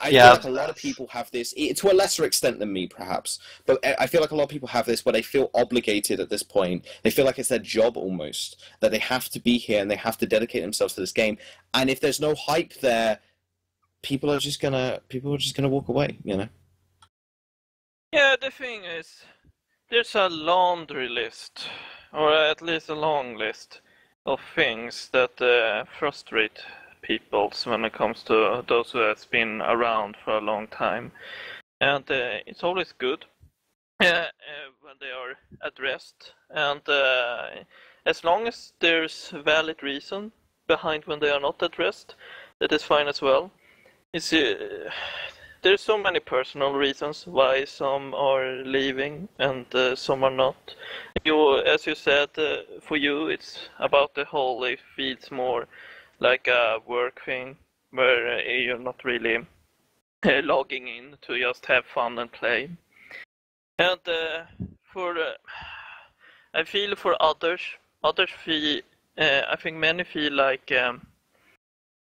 I feel like a lot of people have this, to a lesser extent than me perhaps, but I feel like a lot of people have this where they feel obligated at this point. They feel like it's their job almost, that they have to be here and they have to dedicate themselves to this game. And if there's no hype there, people are just gonna walk away, Yeah, the thing is, there's a laundry list, or at least a long list, of things that frustrate people when it comes to those who have been around for a long time. And it's always good when they are addressed. And as long as there's valid reason behind when they are not addressed, that is fine as well. There's so many personal reasons why some are leaving and some are not. As you said, for you it's about the whole, it feels more like a work thing where you're not really logging in to just have fun and play. And I feel for others feel, I think many feel like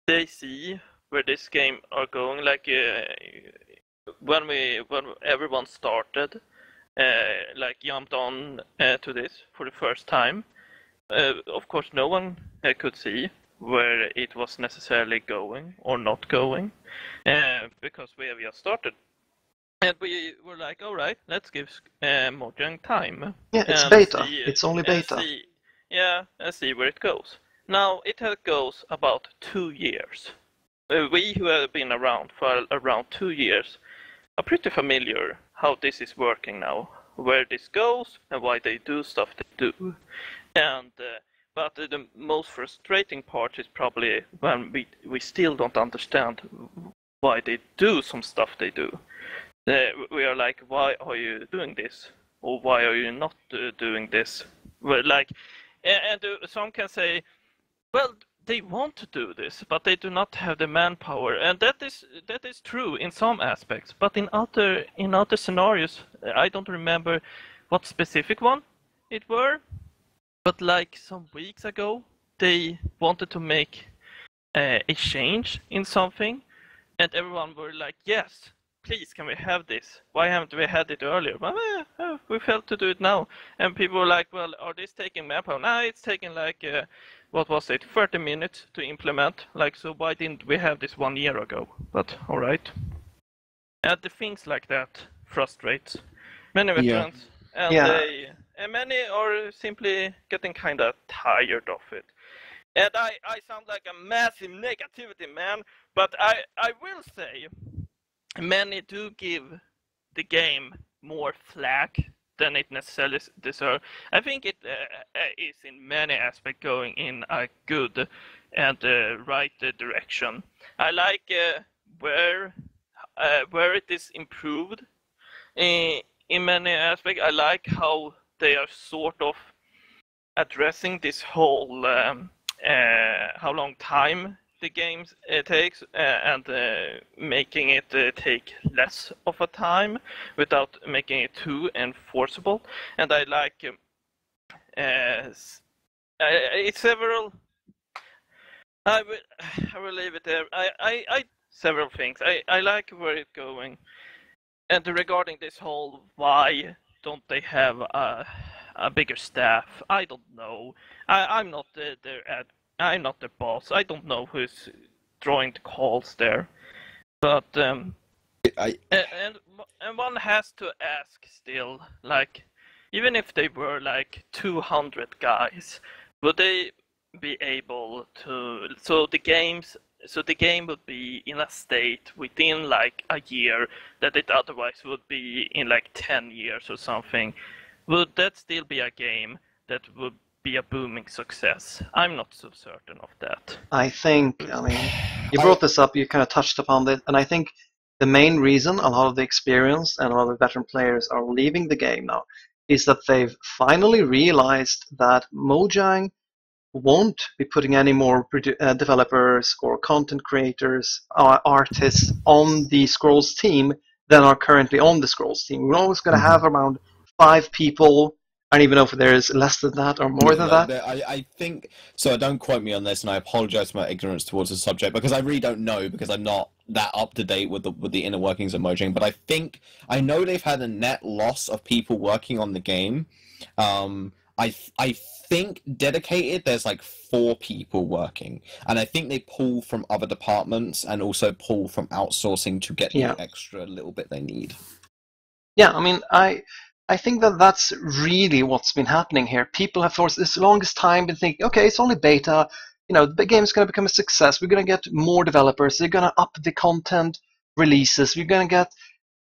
they see where this game are going, like when everyone started, like jumped on to this for the first time. Of course, no one could see where it was necessarily going or not going, because we have just started, and we were like, all right, let's give Mojang time. Yeah, it's beta. It's only beta. And see where it goes. Now it goes about 2 years. We who have been around for around 2 years are pretty familiar how this is working now, where this goes and why they do stuff they do. And but the most frustrating part is probably when we still don't understand why they do some stuff they do. We are like, why are you doing this? Or why are you not doing this? Well, like, and some can say, Well, they want to do this, but they do not have the manpower, and that is true in some aspects. But in other scenarios, I don't remember what specific one it were, but like some weeks ago, they wanted to make a change in something, and everyone were like, "Yes, please, can we have this? Why haven't we had it earlier?" Well, we felt to do it now, and people were like, "Well, are this taking manpower?" No, it's taking like what was it, 30 minutes to implement. Like, so why didn't we have this 1 year ago? But all right. And the things like that frustrates many veterans, and Yeah. many are simply getting kind of tired of it. And I sound like a massive negativity man, but I will say many do give the game more flack than it necessarily deserves. I think it is in many aspects going in a good and right direction. I like where it is improved in many aspects. I like how they are sort of addressing this whole how long time the game takes and making it take less of a time without making it too enforceable. And I like it's several. I will leave it there. I several things. I like where it's going, and regarding this whole why don't they have a bigger staff? I don't know. I'm not I'm not the boss. I don't know who's drawing the calls there. But I and one has to ask still, like, even if they were like 200 guys, would they be able to? So the game would be in a state within like a year that it otherwise would be in like 10 years or something. Would that still be a game that would be a booming success? I'm not so certain of that. I think, I mean, you brought this up, you kind of touched upon it, and I think the main reason a lot of the experienced and a lot of the veteran players are leaving the game now is that they've finally realized that Mojang won't be putting any more developers or content creators, artists on the Scrolls team than are currently on the Scrolls team. We're always going to have around 5 people. I don't even know if there's less than that or more than that. I think so. Don't quote me on this, and I apologize for my ignorance towards the subject because I really don't know because I'm not that up to date with the inner workings of Mojang. But I know they've had a net loss of people working on the game. I think dedicated there's like 4 people working, and I think they pull from other departments and also pull from outsourcing to get Yeah. the extra little bit they need. Yeah, I mean, I think that that's really what's been happening here. People have for this longest time been thinking, okay, it's only beta. You know, the game's going to become a success. We're going to get more developers. They're going to up the content releases. We're going to get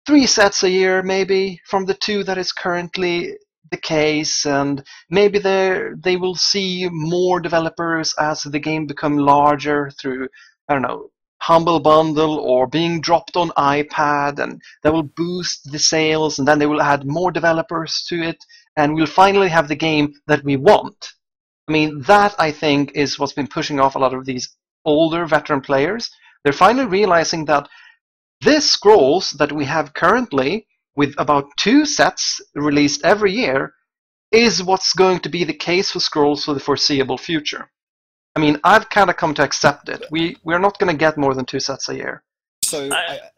3 sets a year, maybe, from the 2 that is currently the case, and maybe they will see more developers as the game become larger through, I don't know, Humble Bundle or being dropped on iPad, and that will boost the sales, and then they will add more developers to it, and we'll finally have the game that we want. I mean, that I think is what's been pushing off a lot of these older veteran players. They're finally realizing that this Scrolls that we have currently, with about 2 sets released every year, is what's going to be the case for Scrolls for the foreseeable future. I mean, I've kind of come to accept it. We're not going to get more than 2 sets a year. So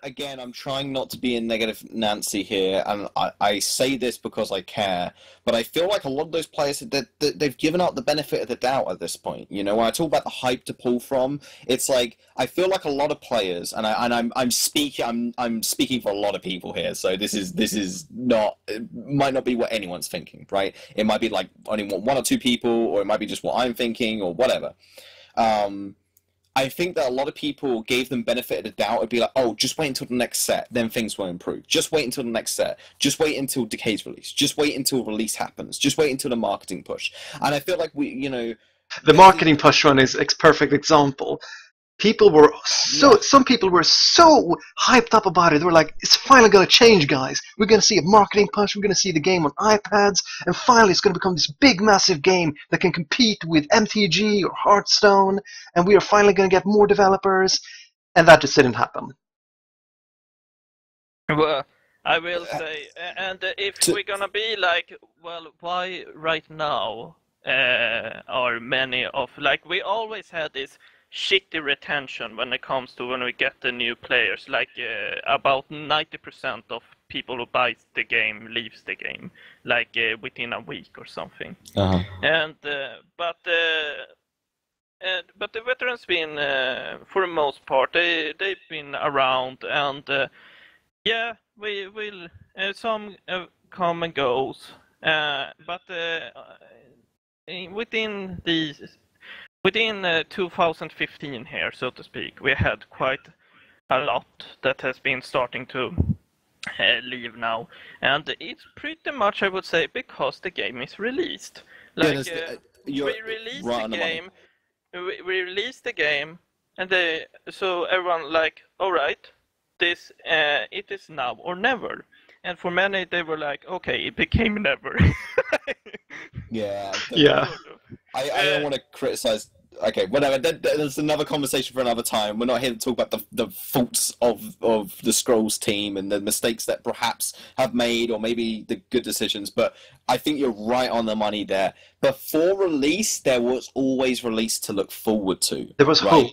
again, I'm trying not to be a negative Nancy here, and I say this because I care, but I feel like a lot of those players they've given up the benefit of the doubt at this point. You know, when I talk about the hype to pull from, it's like I feel like a lot of players, and I'm speaking for a lot of people here. So this is not, it might not be what anyone's thinking, right? It might be like only 1 or 2 people, or it might be just what I'm thinking, or whatever. I think that a lot of people gave them benefit of the doubt. It'd be like, oh, just wait until the next set, then things will improve. Just wait until the next set. Just wait until Decay's release. Just wait until release happens. Just wait until the marketing push. And I feel like the marketing push one is a perfect example. People were some people were so hyped up about it. They were like, it's finally going to change, guys. We're going to see a marketing punch. We're going to see the game on iPads. And finally, it's going to become this big, massive game that can compete with MTG or Hearthstone. And we are finally going to get more developers. And that just didn't happen. Well, I will say, and if we're gonna be like, well, why right now are many of, like, we always had this shitty retention when it comes to when we get the new players, like about 90% of people who buy the game leaves the game, like within a week or something. And but the veterans been, for the most part, they've been around, and yeah, we will. Some come and goes, but within 2015 here, so to speak, we had quite a lot that has been starting to leave now, and it's pretty much, I would say, because the game is released. Like we released the game. We released the game, and so everyone like, all right, this it is now or never. And for many, they were like, okay, it became never. Yeah. Yeah. I don't want to criticize. Okay, whatever. There's another conversation for another time. We're not here to talk about the faults of the Scrolls team and the mistakes that perhaps have made, or maybe the good decisions. But I think you're right on the money there. Before release, there was always release to look forward to. There was hope.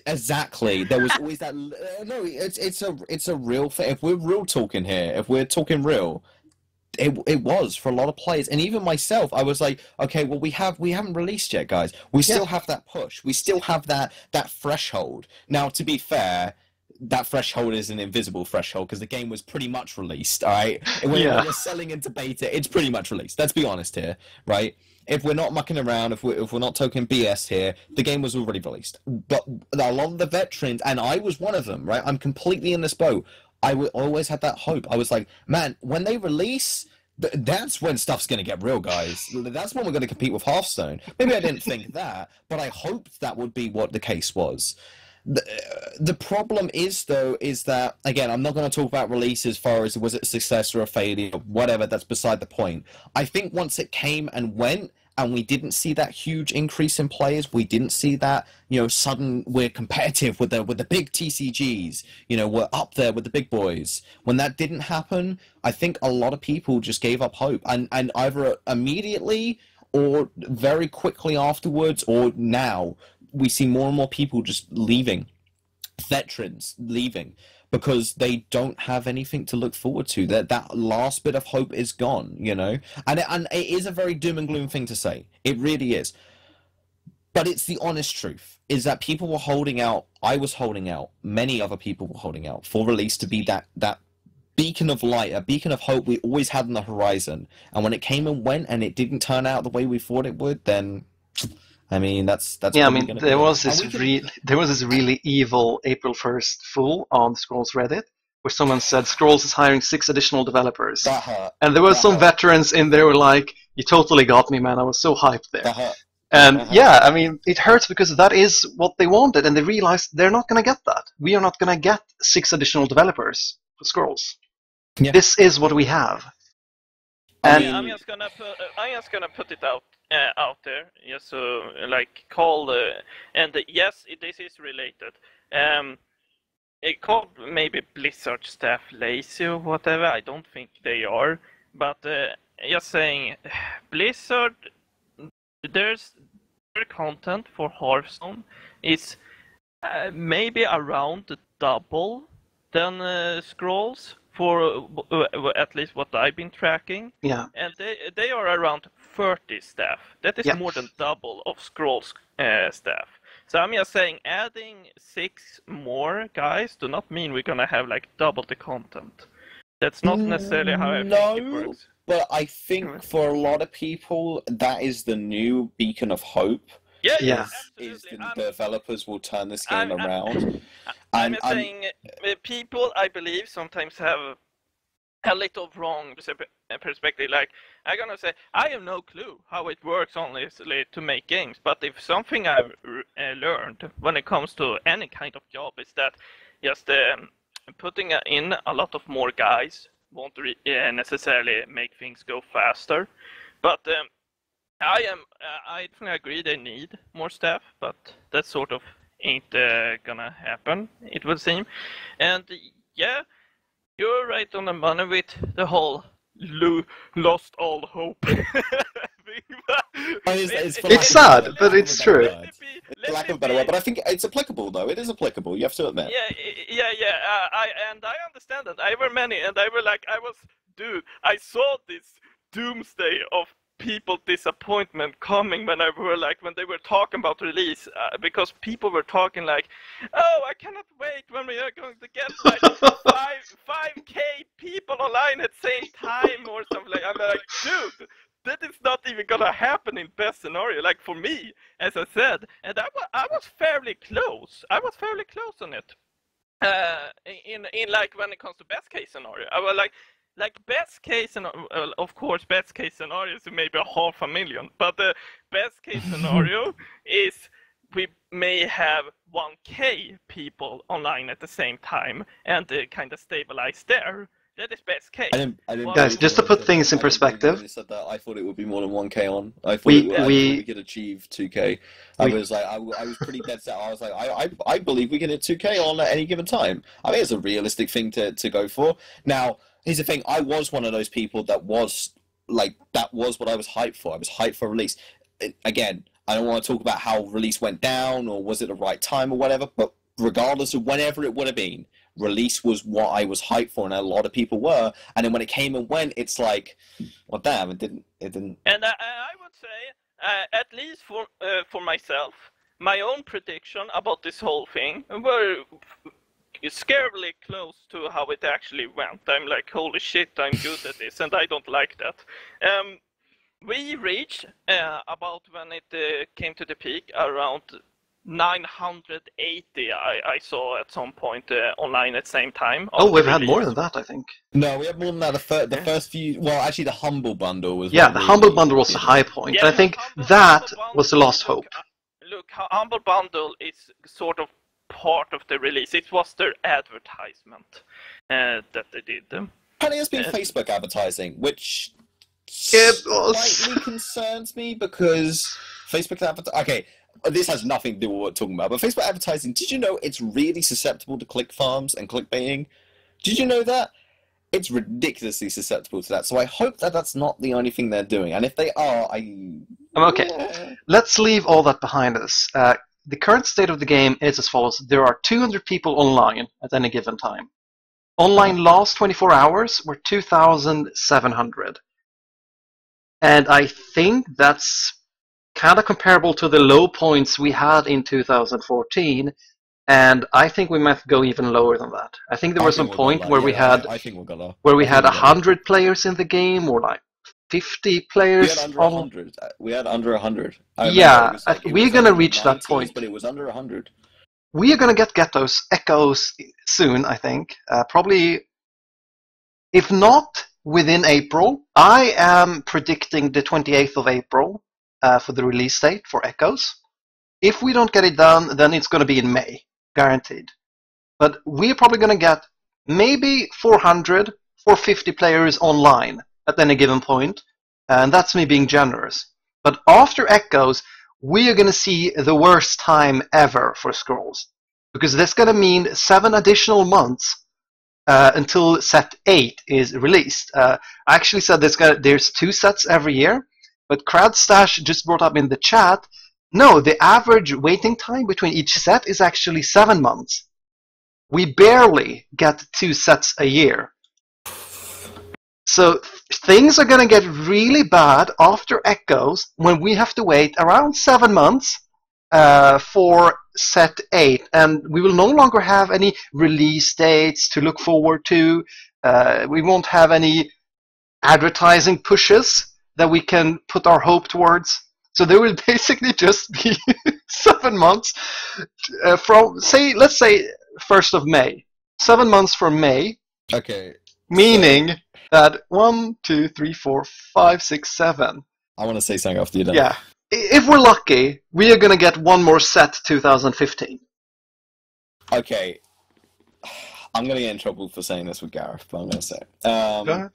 Exactly. There was always that. No, it's a real thing. If we're real talking here, if we're talking real. It was for a lot of players, and even myself. I was like, okay, well, we haven't released yet, guys. We still have that push. We still have that threshold. Now, to be fair, that threshold is an invisible threshold because the game was pretty much released. All right, when you're selling into beta, it's pretty much released. Let's be honest here, right? If we're not mucking around, if we're not talking BS here, the game was already released. But a lot of the veterans, and I was one of them, right? I'm completely in this boat. I always had that hope. I was like, man, when they release, that's when stuff's going to get real, guys. That's when we're going to compete with Hearthstone. Maybe I didn't think that, but I hoped that would be what the case was. The problem is, though, is that, again, I'm not going to talk about release as far as was it a success or a failure, whatever, that's beside the point. I think once it came and went, and we didn't see that huge increase in players. We didn't see that, sudden we're competitive with the big TCGs. We're up there with the big boys. When that didn't happen, I think a lot of people just gave up hope, and either immediately or very quickly afterwards, or now we see more and more people just leaving, veterans leaving. Because they don't have anything to look forward to. That last bit of hope is gone, And it is a very doom and gloom thing to say. It really is. But it's the honest truth, is that people were holding out. I was holding out. Many other people were holding out for release to be that beacon of light, a beacon of hope we always had on the horizon. And when it came and went and it didn't turn out the way we thought it would, then... I mean, that's yeah. I mean, there was this really evil April 1st fool on Scrolls Reddit where someone said Scrolls is hiring 6 additional developers, and there were some veterans in there who were like, "You totally got me, man! I was so hyped there." And yeah, I mean, it hurts because that is what they wanted, and they realized they're not going to get that. We are not going to get 6 additional developers for Scrolls. Yeah. This is what we have. And I'm just gonna put it out there, just so call and yes, this is related. It called maybe Blizzard staff lazy or whatever. I don't think they are, but just saying, Blizzard, their content for Hearthstone is maybe around double than Scrolls. For at least what I've been tracking, and they are around 30 staff. That is more than double of Scrolls staff. So I'm just saying, adding 6 more guys do not mean we're gonna have double the content. That's not necessarily how I think it works. But I think for a lot of people, that is the new beacon of hope. Yeah. Is the developers will turn this game around. I'm saying people, I believe, sometimes have a little wrong perspective. Like, I'm gonna say, I have no clue how it works honestly to make games, but if something I've learned when it comes to any kind of job is that just putting in a lot of more guys won't necessarily make things go faster. But I definitely agree they need more staff, but that sort of ain't gonna happen, it would seem. And yeah, you're right on the money with the whole lost all hope thing. It's sad, but it's true. For lack of a better word, but I think it's applicable though. It is applicable. You have to admit. Yeah. I understand that. I were many, and dude. I saw this doomsday of people disappointment coming when they were talking about release, because people were talking like, oh, I cannot wait when we are going to get like 5k people online at the same time or something like. I'm like, dude, that is not even gonna happen in best scenario. Like for me, as I said, and I was fairly close. I was fairly close on it. In like when it comes to best case scenario, I was like best case, and of course best case scenario is maybe 500,000, but the best case scenario is we may have 1k people online at the same time and kind of stabilize there. That is best case. I didn't Guys, just to put things in perspective, said that. I thought it would be more than 1k on. I thought we could achieve 2k. I was pretty dead set. I was like, I believe we can hit 2k on at any given time. I think it's a realistic thing to go for. Now, here's the thing. I was one of those people that was what I was hyped for. I was hyped for release. Again, I don't want to talk about how release went down or was it the right time or whatever, but regardless of whenever it would have been, release was what I was hyped for, and a lot of people were. And then when it came and went, it's like, well, damn, it didn't. And I would say, at least for myself, my own prediction about this whole thing were scarily close to how it actually went. I'm like, holy shit, I'm good at this, and I don't like that. We reached about when it came to the peak around 980. I saw at some point online at the same time. Oh, we've had more than that, I think. No, we had more than that. The first few. Well, actually, the Humble Bundle was. Yeah, the Humble Bundle was the high point. Yeah, I think Humble was the lost hope. Look, Humble Bundle is sort of part of the release. It was their advertisement that they did. Apparently, it's been Facebook advertising, which slightly concerns me because Facebook advertising. Okay. This has nothing to do with what we're talking about, but Facebook advertising, did you know it's really susceptible to click farms and clickbaiting? Did you know that? It's ridiculously susceptible to that, so I hope that that's not the only thing they're doing, and if they are, Okay, let's leave all that behind us. The current state of the game is as follows. There are 200 people online at any given time. Online last 24 hours were 2,700. And I think that's kind of comparable to the low points we had in 2014, and I think we might go even lower than that. I think there was some point where we had 100 players in the game, or like 50 players. We had under 100. We had under 100. Yeah, we're gonna reach that point, but it was under 100. We are gonna get those echoes soon. I think probably, if not within April. I am predicting the 28th of April. For the release date for Echoes. If we don't get it done, then it's going to be in May, guaranteed. But we're probably going to get maybe 400, 450 players online at any given point, and that's me being generous. But after Echoes, we are going to see the worst time ever for Scrolls, because that's going to mean 7 additional months until set 8 is released. I actually said there's 2 sets every year. But Cradstash just brought up in the chat, no, the average waiting time between each set is actually 7 months. We barely get 2 sets a year. So things are going to get really bad after Echoes when we have to wait around 7 months for set 8. And we will no longer have any release dates to look forward to. We won't have any advertising pushes that we can put our hope towards. So there will basically just be 7 months from, let's say 1st of May. 7 months from May. Okay. Meaning that 1, 2, 3, 4, 5, 6, 7. I want to say something after you're done. Yeah. If we're lucky, we are going to get one more set 2015. Okay. I'm going to get in trouble for saying this with Gareth, but I'm going to say it. Go ahead.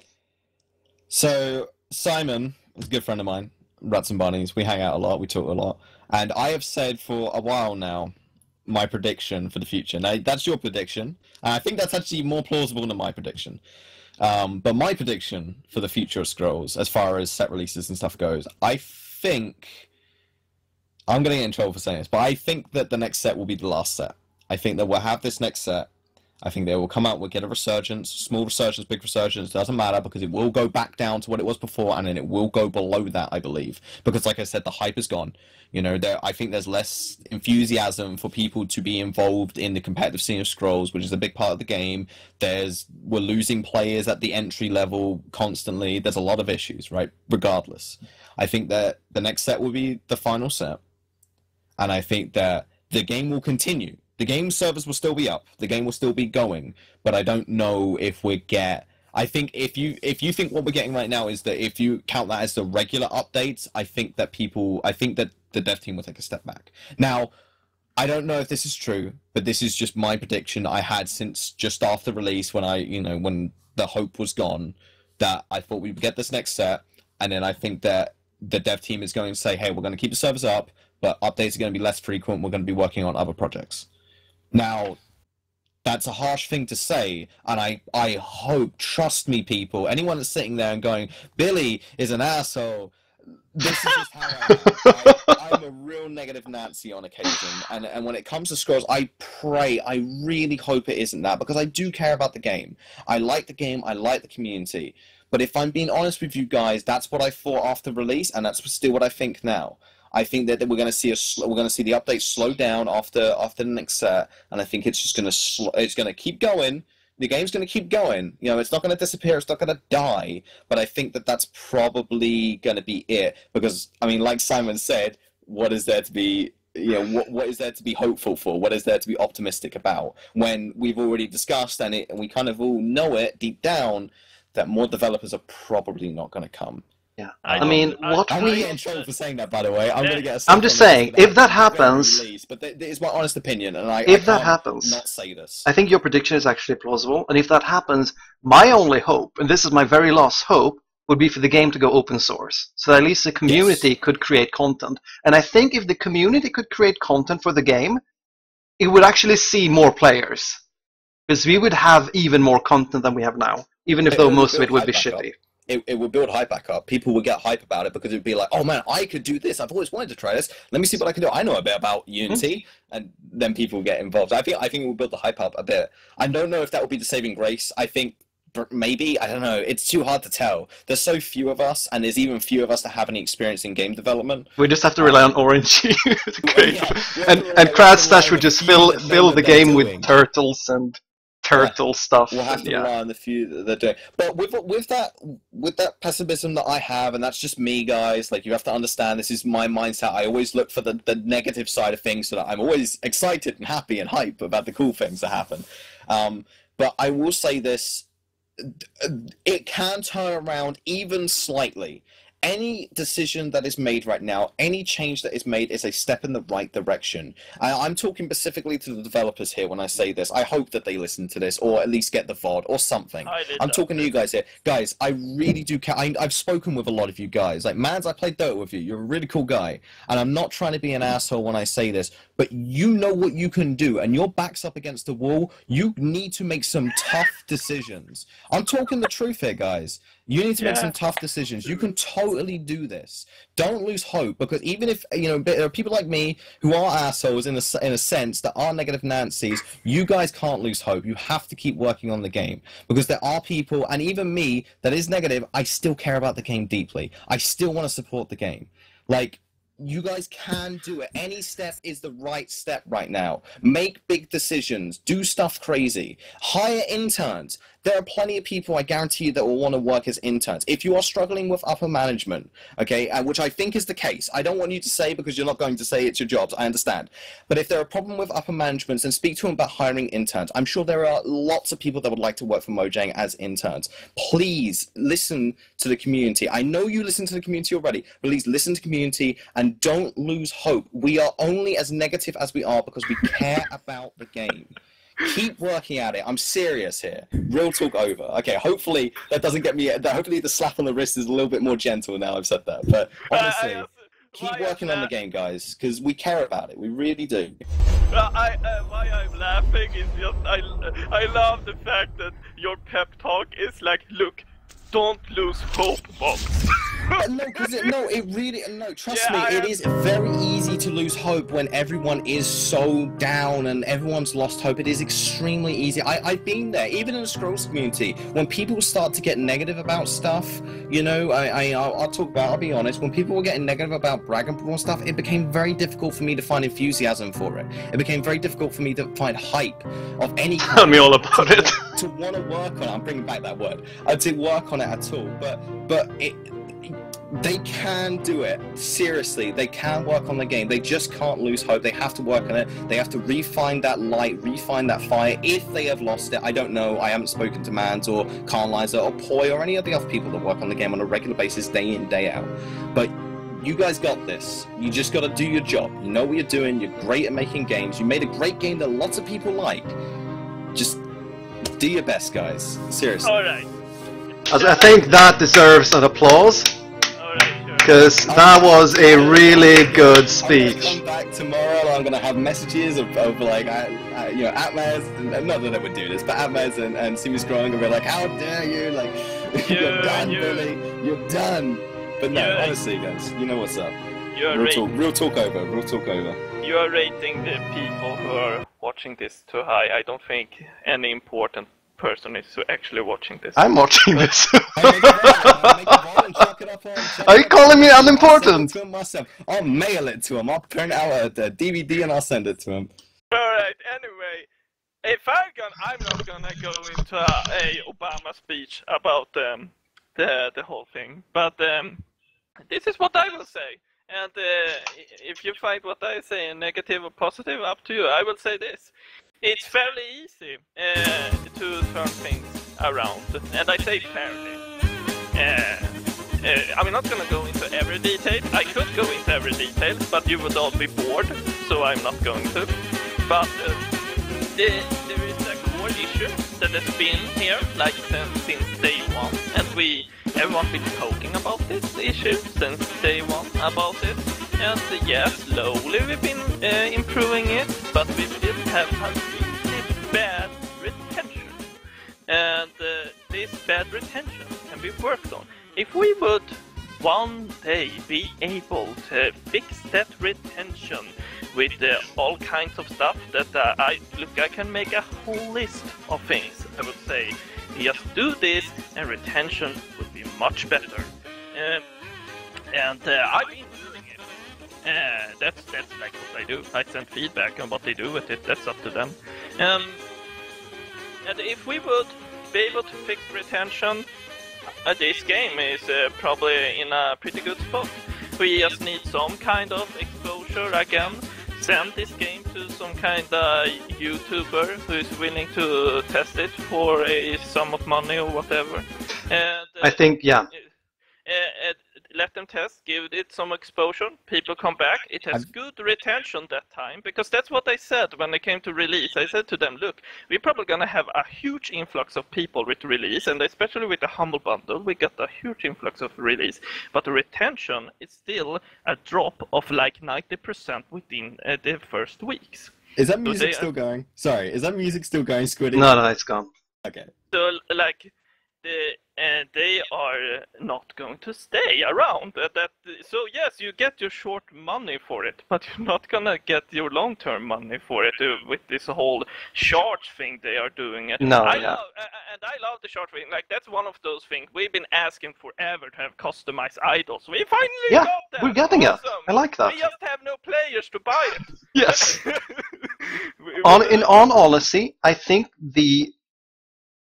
So, Simon is a good friend of mine, Rats and Bunnies. We hang out a lot, we talk a lot. And I have said for a while now my prediction for the future. Now, that's your prediction, and I think that's actually more plausible than my prediction. But my prediction for the future of Scrolls, as far as set releases and stuff goes, I think... I'm going to get in trouble for saying this, but I think that the next set will be the last set. I think that we'll have this next set. I think they will come out, we'll get a resurgence, small resurgence, big resurgence, doesn't matter, because it will go back down to what it was before, and then it will go below that, I believe. Because, like I said, the hype is gone. You know, I think there's less enthusiasm for people to be involved in the competitive scene of Scrolls, which is a big part of the game. We're losing players at the entry level constantly. There's a lot of issues, right? Regardless. I think that the next set will be the final set. And I think that the game will continue. The game servers will still be up. The game will still be going. But I don't know if we get... I think if you think what we're getting right now is that if you count that as the regular updates, I think that the dev team will take a step back. Now, I don't know if this is true, but this is just my prediction I had since just after release when when the hope was gone, that I thought we would get this next set, and then I think that the dev team is going to say, hey, we're going to keep the servers up, but updates are going to be less frequent. We're going to be working on other projects. Now, that's a harsh thing to say, and I hope, trust me, people, anyone that's sitting there and going, Billy is an asshole, this is just how I am. I'm a real negative Nancy on occasion, and when it comes to Scrolls, I really hope it isn't that, because I do care about the game. I like the game, I like the community, but if I'm being honest with you guys, that's what I thought after release, and that's still what I think now. I think that we're going to see the updates slow down after the next set, and I think it's just going to keep going. The game's going to keep going. You know, it's not going to disappear. It's not going to die. But I think that that's probably going to be it, because I mean, like Simon said, what is there to be? You know, what is there to be hopeful for? What is there to be optimistic about? When we've already discussed and we kind of all know it deep down that more developers are probably not going to come. Yeah, I mean, I'm what I'm going to we... get in trouble for saying that, by the way. I'm going to get. I'm just saying, if that happens... Release, but that is my honest opinion, and I If that can't happens, not say this. I think your prediction is actually plausible, and if that happens, my only hope, and this is my very last hope, would be for the game to go open source, so that at least the community could create content. And I think if the community could create content for the game, it would actually see more players, because we would have even more content than we have now, even if though most of it would be shitty. It would build hype back up. People would get hype about it because it would be like, oh man, I could do this. I've always wanted to try this. Let me see what I can do. I know a bit about Unity, and then people will get involved. I think it will build the hype up a bit. I don't know if that will be the saving grace. I think maybe, I don't know. It's too hard to tell. There's so few of us, and there's even few of us that have any experience in game development. We just have to rely on Orange to create. Yeah, And CrowdStash would just fill the game with turtles and turtle stuff. We'll have to rely on the few that they're doing. But with that pessimism that I have, and that's just me, guys. Like, you have to understand, this is my mindset. I always look for the negative side of things, so that I'm always excited and happy and hype about the cool things that happen. But I will say this: it can turn around even slightly. Any decision that is made right now, any change that is made, is a step in the right direction. I'm talking specifically to the developers here when I say this. I hope that they listen to this, or at least get the VOD, or something. I'm talking to you guys here. Guys, I really do care. I've spoken with a lot of you guys. Like, Mans, I played Dota with you. You're a really cool guy. And I'm not trying to be an asshole when I say this, but you know what you can do, and your back's up against the wall. You need to make some tough decisions. I'm talking the truth here, guys. You need to make some tough decisions. You can totally do this. Don't lose hope, because even if, you know, there are people like me who are assholes in a sense, that are negative Nancy's, you guys can't lose hope. You have to keep working on the game, because there are people, and even me, that is negative. I still care about the game deeply. I still want to support the game. Like, you guys can do it. Any step is the right step right now. Make big decisions. Do stuff crazy. Hire interns. there are plenty of people, I guarantee you, that will want to work as interns. If you are struggling with upper management, okay, which I think is the case, I don't want you to say, because you're not going to say it's your jobs, I understand. But if there are a problem with upper management, then speak to them about hiring interns. I'm sure there are lots of people that would like to work for Mojang as interns. Please listen to the community. I know you listen to the community already, but please listen to the community and don't lose hope. We are only as negative as we are because we care about the game. Keep working at it. I'm serious here. Real talk over. Okay, hopefully that doesn't get me... Hopefully the slap on the wrist is a little bit more gentle now I've said that. But honestly, keep working on the game, guys, because we care about it. We really do. Why I'm laughing is just I love the fact that your pep talk is like, look, don't lose hope, box. Trust me, it is very easy to lose hope when everyone is so down and everyone's lost hope. It is extremely easy. I've been there, even in the Scrolls community. When people start to get negative about stuff, you know, I'll be honest, when people were getting negative about Dragon Ball and stuff, it became very difficult for me to find enthusiasm for it. It became very difficult for me to find hype of any kind. Tell me all about it. To want to work on it. I'm bringing back that word. To work on it at all. But they can do it. Seriously, they can work on the game. They just can't lose hope. They have to work on it. They have to refine that light, refine that fire. If they have lost it, I don't know. I haven't spoken to Mans or Carlizer or Poi or any of the other people that work on the game on a regular basis, day in, day out. But you guys got this. You just got to do your job. You know what you're doing. You're great at making games. You made a great game that lots of people like. Just do your best, guys. Seriously. Alright. I think that deserves an applause. Because that was a really good speech. I'm gonna come back tomorrow. I'm gonna have messages of like, you know, Atmaz. Not that they would do this, but Atmaz and Simus Growing will be like, "How dare you? Like, you're done, Billy. You're done." But no, honestly, guys, you know what's up. Real talk over. Real talk over. You are rating the people who are watching this too high. I don't think any important person is actually watching this. I'm watching this. Are you calling me unimportant? I'll mail it to him. I'll print out a DVD and I'll send it to him. Alright, anyway, if I'm not gonna go into a Obama speech about the whole thing, but this is what I will say. And if you find what I say negative or positive, up to you. I will say this. It's fairly easy to turn things around, and I say fairly. I'm not gonna go into every detail. I could go into every detail, but you would all be bored, so I'm not going to. But there is a core issue that has been here like since day one, and everyone's been talking about this issue since day one about it. And yes, slowly we've been improving it, but we still have a really bad retention. And this bad retention can be worked on. If we would one day be able to fix that retention with all kinds of stuff that I can make a whole list of things. I would say, just do this and retention would be much better. And I've been doing it. That's like what I do. I send feedback on what they do with it. That's up to them. And if we would be able to fix retention, this game is probably in a pretty good spot. We just need some kind of exposure again. Send this game to some kind of YouTuber who is willing to test it for a sum of money or whatever. And I think, yeah. Let them test, give it some exposure, people come back, it has good retention that time, because that's what I said when they came to release. I said to them, look, we're probably gonna have a huge influx of people with release, and especially with the Humble Bundle, we got a huge influx of release, but the retention is still a drop of like 90% within the first weeks. Is that music still going? Sorry, is that music still going, Squiddy? No, it's gone. Okay. So, like, they are not going to stay around. So yes, you get your short money for it, but you're not gonna get your long-term money for it with this whole charge thing they are doing. No, I love the charge thing. Like, that's one of those things we've been asking forever to have customized idols. We finally got that. We're getting awesome. it. I like that. We just have no players to buy it. Yes. In all honesty, I think the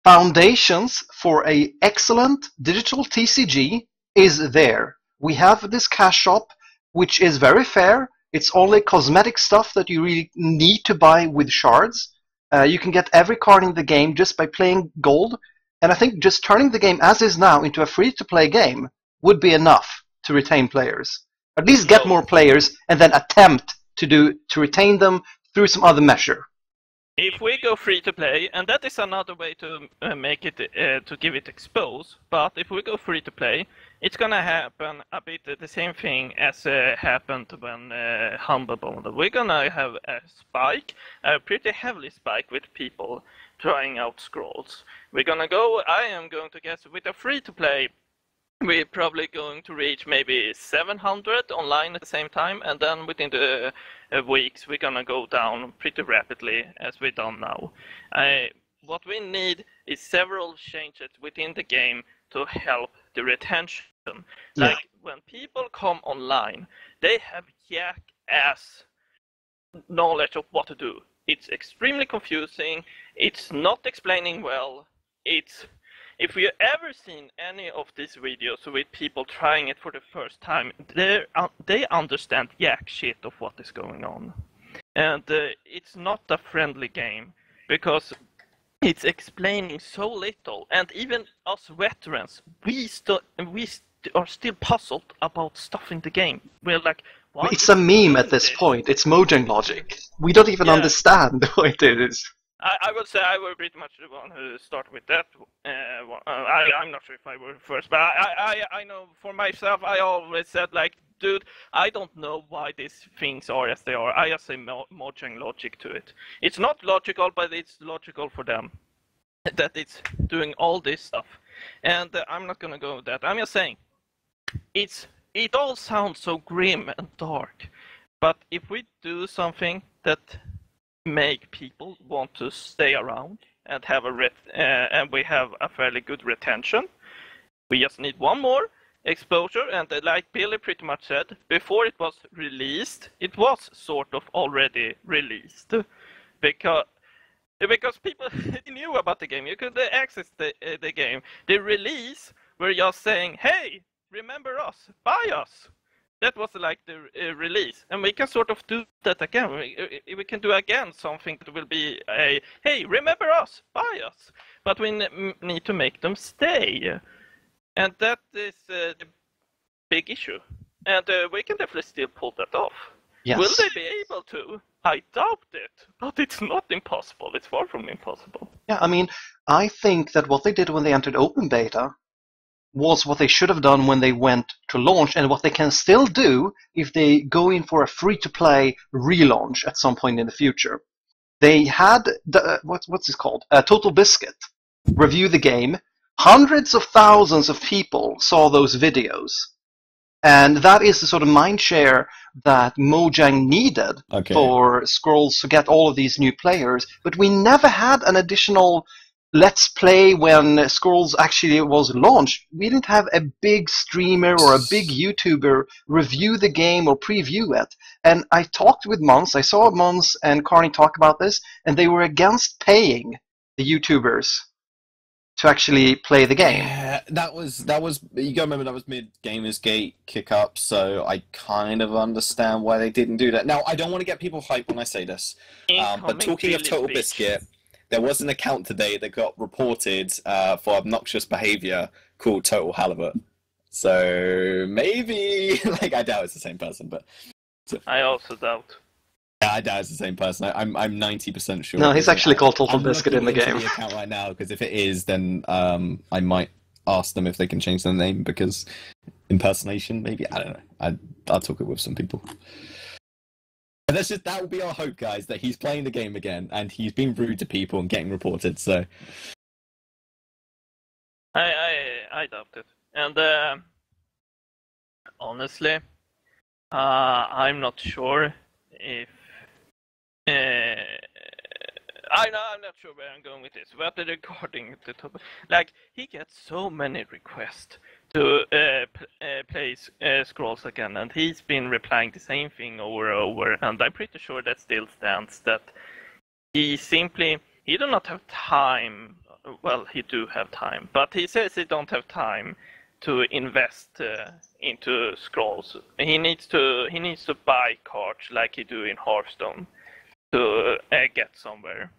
foundations for a excellent digital TCG is there. We have this cash shop, which is very fair. It's only cosmetic stuff that you really need to buy with shards. You can get every card in the game just by playing gold. And I think just turning the game as is now into a free-to-play game would be enough to retain players. At least get more players and then attempt to retain them through some other measure. If we go free to play, and that is another way to make it to give it exposed, but if we go free to play, it's gonna happen a bit the same thing as happened when Humble Bundle. We're gonna have a spike, a pretty heavily spike with people trying out scrolls. We're gonna go. I am going to guess with a free to play. We're probably going to reach maybe 700 online at the same time, and then within the weeks we're gonna go down pretty rapidly as we've done now. What we need is several changes within the game to help the retention. Like when people come online, they have jackass knowledge of what to do. It's extremely confusing. It's not explaining well. If you've ever seen any of these videos with people trying it for the first time, they understand jack shit of what is going on. And it's not a friendly game because it's explaining so little. And even us veterans, we are still puzzled about stuff in the game. We're like, why it's a meme at this point. It's Mojang logic. We don't even understand what it is. I would say I were pretty much the one who started with that. I'm not sure if I were first, but I know for myself, I always said, like, dude, I don't know why these things are as they are. I just say Mojang logic to it. It's not logical, but it's logical for them that it's doing all this stuff. And I'm not going to go with that. I'm just saying, it all sounds so grim and dark. But if we do something that make people want to stay around and have and we have a fairly good retention. We just need one more exposure, and like Billy pretty much said, before it was released, it was sort of already released because people knew about the game. You could access the game. The release were just saying, "Hey, remember us, buy us." That was like the release, and we can sort of do that again. We can do again something that will be a, hey, remember us, buy us. But we need to make them stay. And that is the big issue. And we can definitely still pull that off. Yes. Will they be able to? I doubt it. But it's not impossible. It's far from impossible. Yeah, I mean, I think that what they did when they entered open beta was what they should have done when they went to launch, and what they can still do if they go in for a free-to-play relaunch at some point in the future. They had what's this called? Total Biscuit review the game. Hundreds of thousands of people saw those videos, and that is the sort of mind share that Mojang needed for Scrolls to get all of these new players. But we never had an additional Let's Play when Scrolls actually was launched. We didn't have a big streamer or a big YouTuber review the game or preview it. And I talked with Mons. I saw Mons and Carney talk about this, and they were against paying the YouTubers to actually play the game. Yeah, that was. You gotta remember that was mid Gamersgate kick up, so I kind of understand why they didn't do that. Now, I don't want to get people hyped when I say this, but talking of Total Biscuit. There was an account today that got reported for obnoxious behavior called Total Halibut. So maybe, like, I doubt it's the same person, but I also doubt. Yeah, I doubt it's the same person. I'm 90% sure. No, he's actually called Total Biscuit in the game. I'm looking into the account right now because if it is, then I might ask them if they can change their name because impersonation, maybe, I don't know. I'll talk it with some people. And that will be our hope, guys, that he's playing the game again and he's being rude to people and getting reported. So, I doubt it. And honestly, I'm not sure if I'm not sure where I'm going with this. But regarding the topic, like, he gets so many requests to play Scrolls again, and he's been replying the same thing over and over, and I'm pretty sure that still stands, that he do not have time. well, he do have time, but he says he don't have time to invest into scrolls. He needs to buy cards like he do in Hearthstone to get somewhere,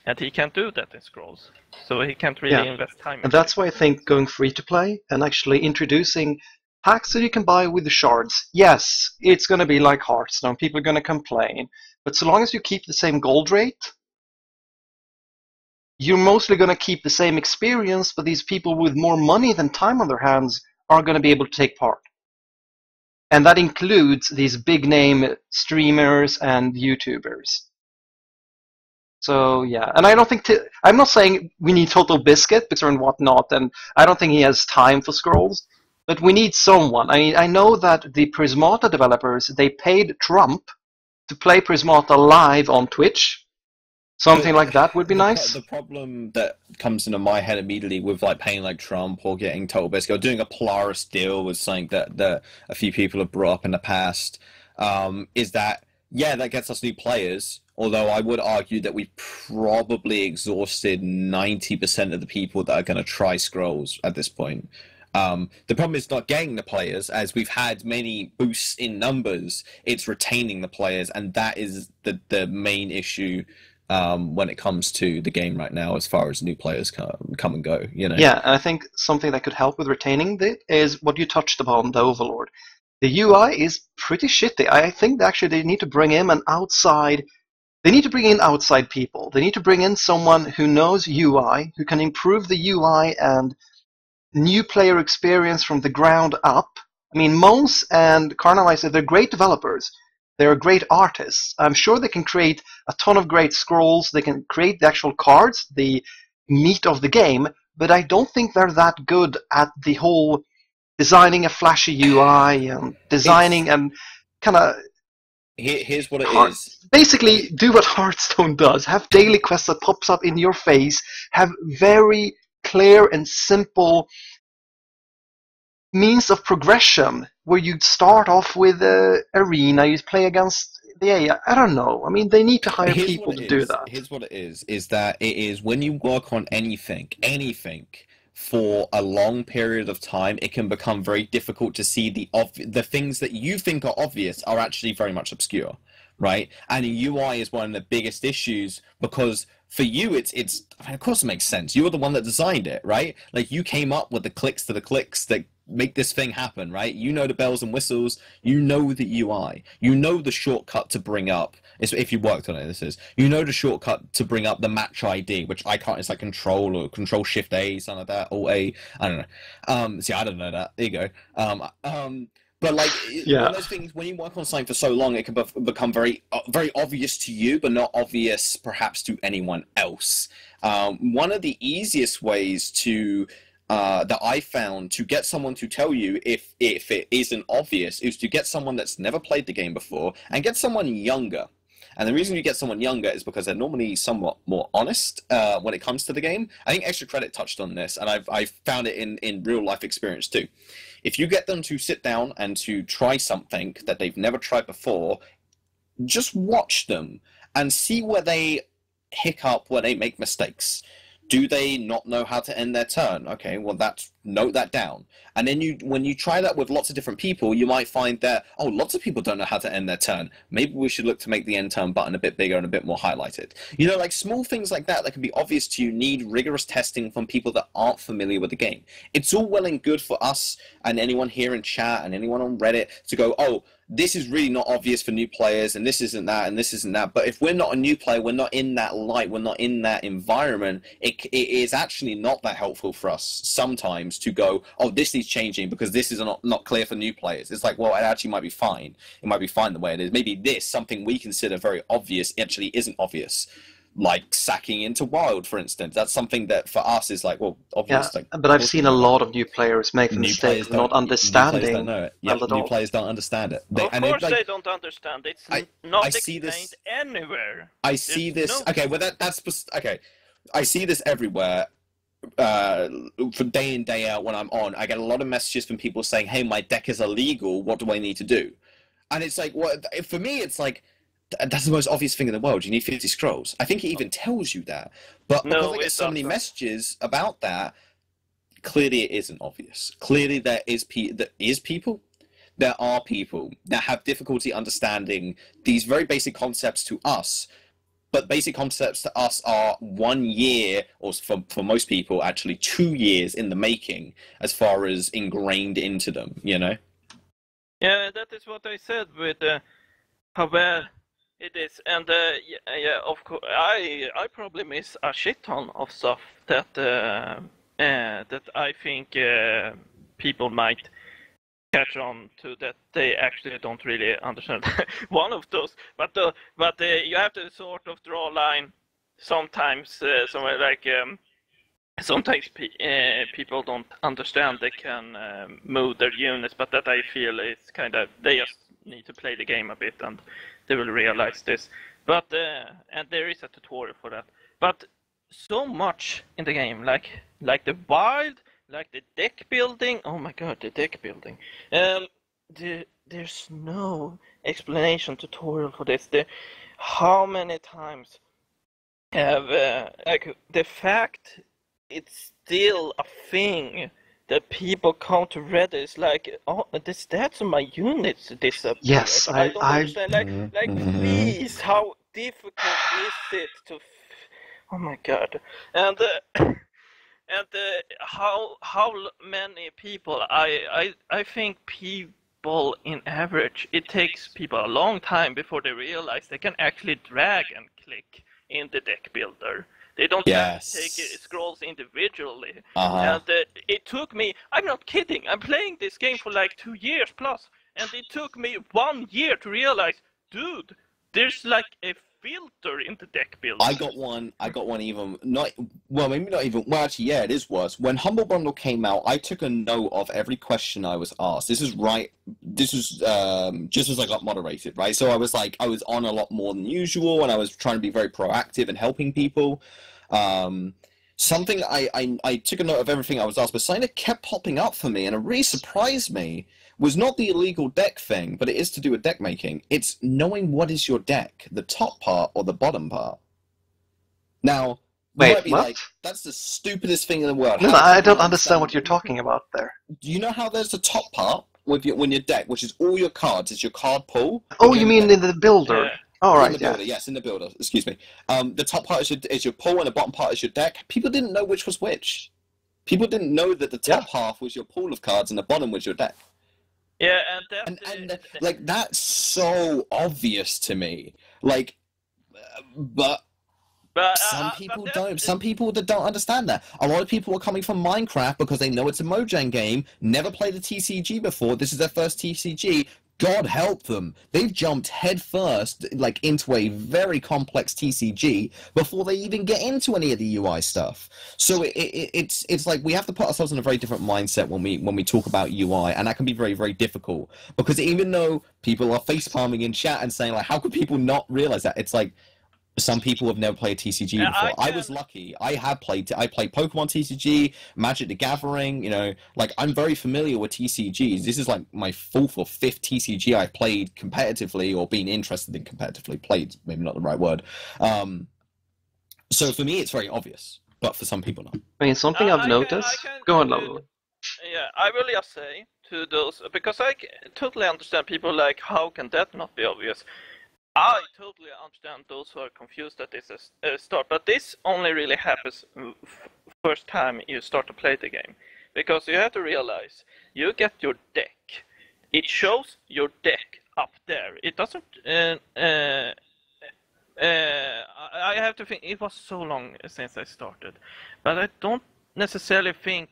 and he can't do that in scrolls, so he can't really invest time. And that's why I think going free to play and actually introducing packs that you can buy with the shards. Yes, it's going to be like Hearthstone. People are going to complain, but so long as you keep the same gold rate, you're mostly going to keep the same experience, but these people with more money than time on their hands are going to be able to take part. And that includes these big name streamers and YouTubers. So yeah, and I don't think I'm not saying we need Total Biscuit and whatnot, and I don't think he has time for scrolls, but we need someone. I mean, I know that the Prismata developers, they paid Trump to play Prismata live on Twitch. Something like that would be nice. The problem that comes into my head immediately with like paying like Trump or getting Total Biscuit or doing a Polaris deal was something that a few people have brought up in the past, is that, yeah, that gets us new players, although I would argue that we've probably exhausted 90% of the people that are going to try Scrolls at this point. The problem is not getting the players, as we've had many boosts in numbers. It's retaining the players, and that is the main issue when it comes to the game right now, as far as new players come and go. You know. Yeah, and I think something that could help with retaining it is what you touched upon, the Overlord. The UI is pretty shitty. I think actually they need to bring in an outside. They need to bring in outside people. They need to bring in someone who knows UI, who can improve the UI and new player experience from the ground up. I mean, Mons and Carnalizer, they're great developers. They're great artists. I'm sure they can create a ton of great scrolls. They can create the actual cards, the meat of the game, but I don't think they're that good at the whole designing a flashy UI and designing and kind of... Here's what it is. Basically, do what Hearthstone does. Have daily quests that pops up in your face. Have very clear and simple means of progression where you start off with arena, you play against the AI. I don't know. I mean, they need to hire people to do that. Here's what it is that it is when you work on anything, for a long period of time, it can become very difficult to see the things that you think are obvious are actually very much obscure, right? And UI is one of the biggest issues because for you, it's I mean, of course it makes sense. You were the one that designed it, right? Like you came up with the clicks to the clicks that make this thing happen, right? You know the bells and whistles. You know the UI. You know the shortcut to bring up. If you worked on it, you know the shortcut to bring up the match ID, which I can't. It's like Control Shift A, something like that, or A. I don't know. See, I don't know that. There you go. But like one of those things, when you work on something for so long, it can become very obvious to you, but not obvious perhaps to anyone else. One of the easiest ways to that I found to get someone to tell you if it isn't obvious is to get someone that's never played the game before and get someone younger. And the reason you get someone younger is because they're normally somewhat more honest when it comes to the game. I think Extra Credit touched on this, and I've found it in real life experience too. If you get them to sit down and to try something that they've never tried before, just watch them and see where they hiccup, where they make mistakes. Do they not know how to end their turn? Okay, well, note that down. And then when you try that with lots of different people, you might find that, oh, lots of people don't know how to end their turn. Maybe we should look to make the end turn button a bit bigger and a bit more highlighted. You know, like small things like that can be obvious to you need rigorous testing from people that aren't familiar with the game. It's all well and good for us and anyone here in chat and anyone on Reddit to go, oh, this is really not obvious for new players, and this isn't that, and this isn't that. But if we're not a new player, we're not in that light, we're not in that environment, it is actually not that helpful for us sometimes to go, oh, this needs changing because this is not clear for new players. It's like, well, it actually might be fine. It might be fine the way it is. Maybe this, something we consider very obvious, actually isn't obvious. Like sacking into wild, for instance. That's something that for us is like, well, obvious. Yeah, like, but I've seen a lot of new players make the mistake of not understanding. New players don't know it. Yeah, new players don't understand it. Of course they don't understand. It's not explained anywhere. I see this. Okay, well that's okay. I see this everywhere. For day in day out when I'm on, I get a lot of messages from people saying, "Hey, my deck is illegal. What do I need to do?" And it's like, what? For me, it's like, That's the most obvious thing in the world. You need 50 scrolls. I think it even tells you that. But because No, I get it so many doesn't. messages about that, clearly it isn't obvious. Clearly there are people that have difficulty understanding these very basic concepts to us. But basic concepts to us are 1 year, or for most people, actually 2 years in the making, as far as ingrained into them, you know? Yeah, that is what I said with how bad it is, and yeah, of course, I probably miss a shit ton of stuff that that I think people might catch on to, that they actually don't really understand. One of those, but you have to sort of draw a line sometimes, somewhere like. Sometimes people don't understand they can move their units, but that I feel is kind of, they just need to play the game a bit and they will realize this. But and there is a tutorial for that. But so much in the game, like the wild, like the deck building. Oh my god, the deck building. There's no explanation tutorial for this. How many times have like the fact it's still a thing that people come to Reddit is like, oh, the stats of my units disappear. Yes, I don't understand. Like, Mhm. please, how difficult is it to? Oh my god, and how many people? I think people in average, it takes people a long time before they realize they can actually drag and click in the deck builder. They don't have to take Yes. scrolls individually. Uh-huh. And it took me, I'm not kidding, I'm playing this game for like 2 years plus, and it took me 1 year to realize, dude, there's like a filter in the deck builder. I got one even not well, maybe not even well. Actually, yeah, it is worse. When Humble Bundle came out, I took a note of every question I was asked. This is right. This was just as I got moderated, right? So I was on a lot more than usual, and I was trying to be very proactive and helping people. Something I took a note of everything I was asked, but something that kept popping up for me, and it really surprised me, was not the illegal deck thing, but it is to do with deck making. It's knowing what is your deck, the top part or the bottom part. Now, you Wait, might be what? like, that's the stupidest thing in the world. No, How do I people don't understand what you're talking about there. Do you know how there's the top part with when your deck, which is all your cards, it's your card pool? Oh, you mean in the builder? Yeah. All In right, the yeah. builder, yes, in the builder. Excuse me. The top part is your pool, and the bottom part is your deck. People didn't know which was which. People didn't know that the top half was your pool of cards and the bottom was your deck. Yeah, and And like that's so obvious to me. Like, but some people don't. Some people that don't understand that. A lot of people are coming from Minecraft because they know it's a Mojang game. Never played a TCG before. This is their first TCG. God help them. They've jumped headfirst, like into a very complex TCG before they even get into any of the UI stuff. So it's like we have to put ourselves in a very different mindset when we talk about UI, and that can be very, very difficult because even though people are face palming in chat and saying like, how could people not realize that? It's like some people have never played TCG before. I was lucky. I played Pokemon TCG, Magic the Gathering, you know, like I'm very familiar with TCGs. This is like my 4th or 5th TCG I've played competitively or been interested in competitively. Played, maybe not the right word. So for me, it's very obvious, but for some people, not. I mean, something I've noticed. Go on, Lovely. Yeah, I will just say to those, because I totally understand people like, how can that not be obvious? I totally understand those who are confused that this is a start, but this only really happens first time you start to play the game. Because you have to realize, you get your deck. It shows your deck up there. It doesn't... I have to think, it was so long since I started. But I don't necessarily think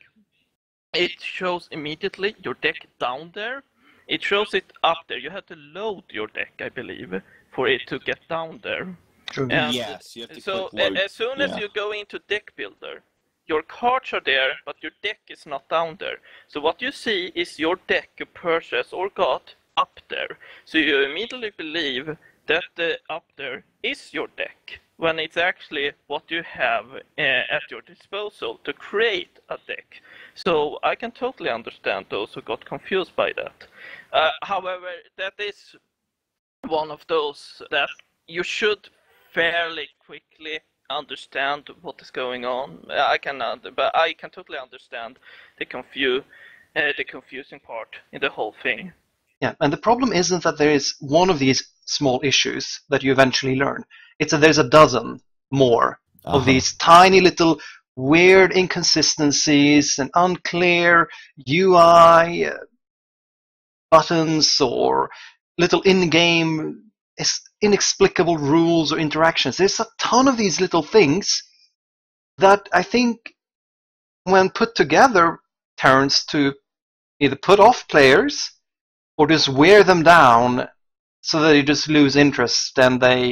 it shows immediately your deck down there. It shows it up there. You have to load your deck, I believe, for it to get down there. True. And Yes, you have to so click load. as soon as you go into deck builder, your cards are there, but your deck is not down there. So what you see is your deck you purchased or got up there. So you immediately believe that the up there is your deck, when it's actually what you have at your disposal to create a deck. So I can totally understand those who got confused by that. However, that is one of those that you should fairly quickly understand what is going on. But I can totally understand the confusing part in the whole thing. Yeah, and the problem isn't that there is one of these small issues that you eventually learn. It's that there's a dozen more of these tiny little weird inconsistencies and unclear UI buttons or little in-game inexplicable rules or interactions. There's a ton of these little things that I think, when put together, turns to either put off players or just wear them down so that they just lose interest and they.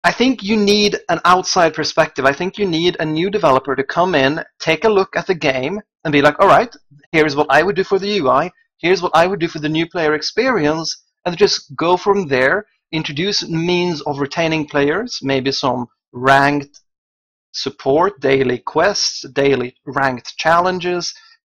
I think you need an outside perspective. I think you need a new developer to come in, take a look at the game, and be like, all right, here's what I would do for the UI, here's what I would do for the new player experience, and just go from there, introduce means of retaining players, maybe some ranked support, daily quests, daily ranked challenges,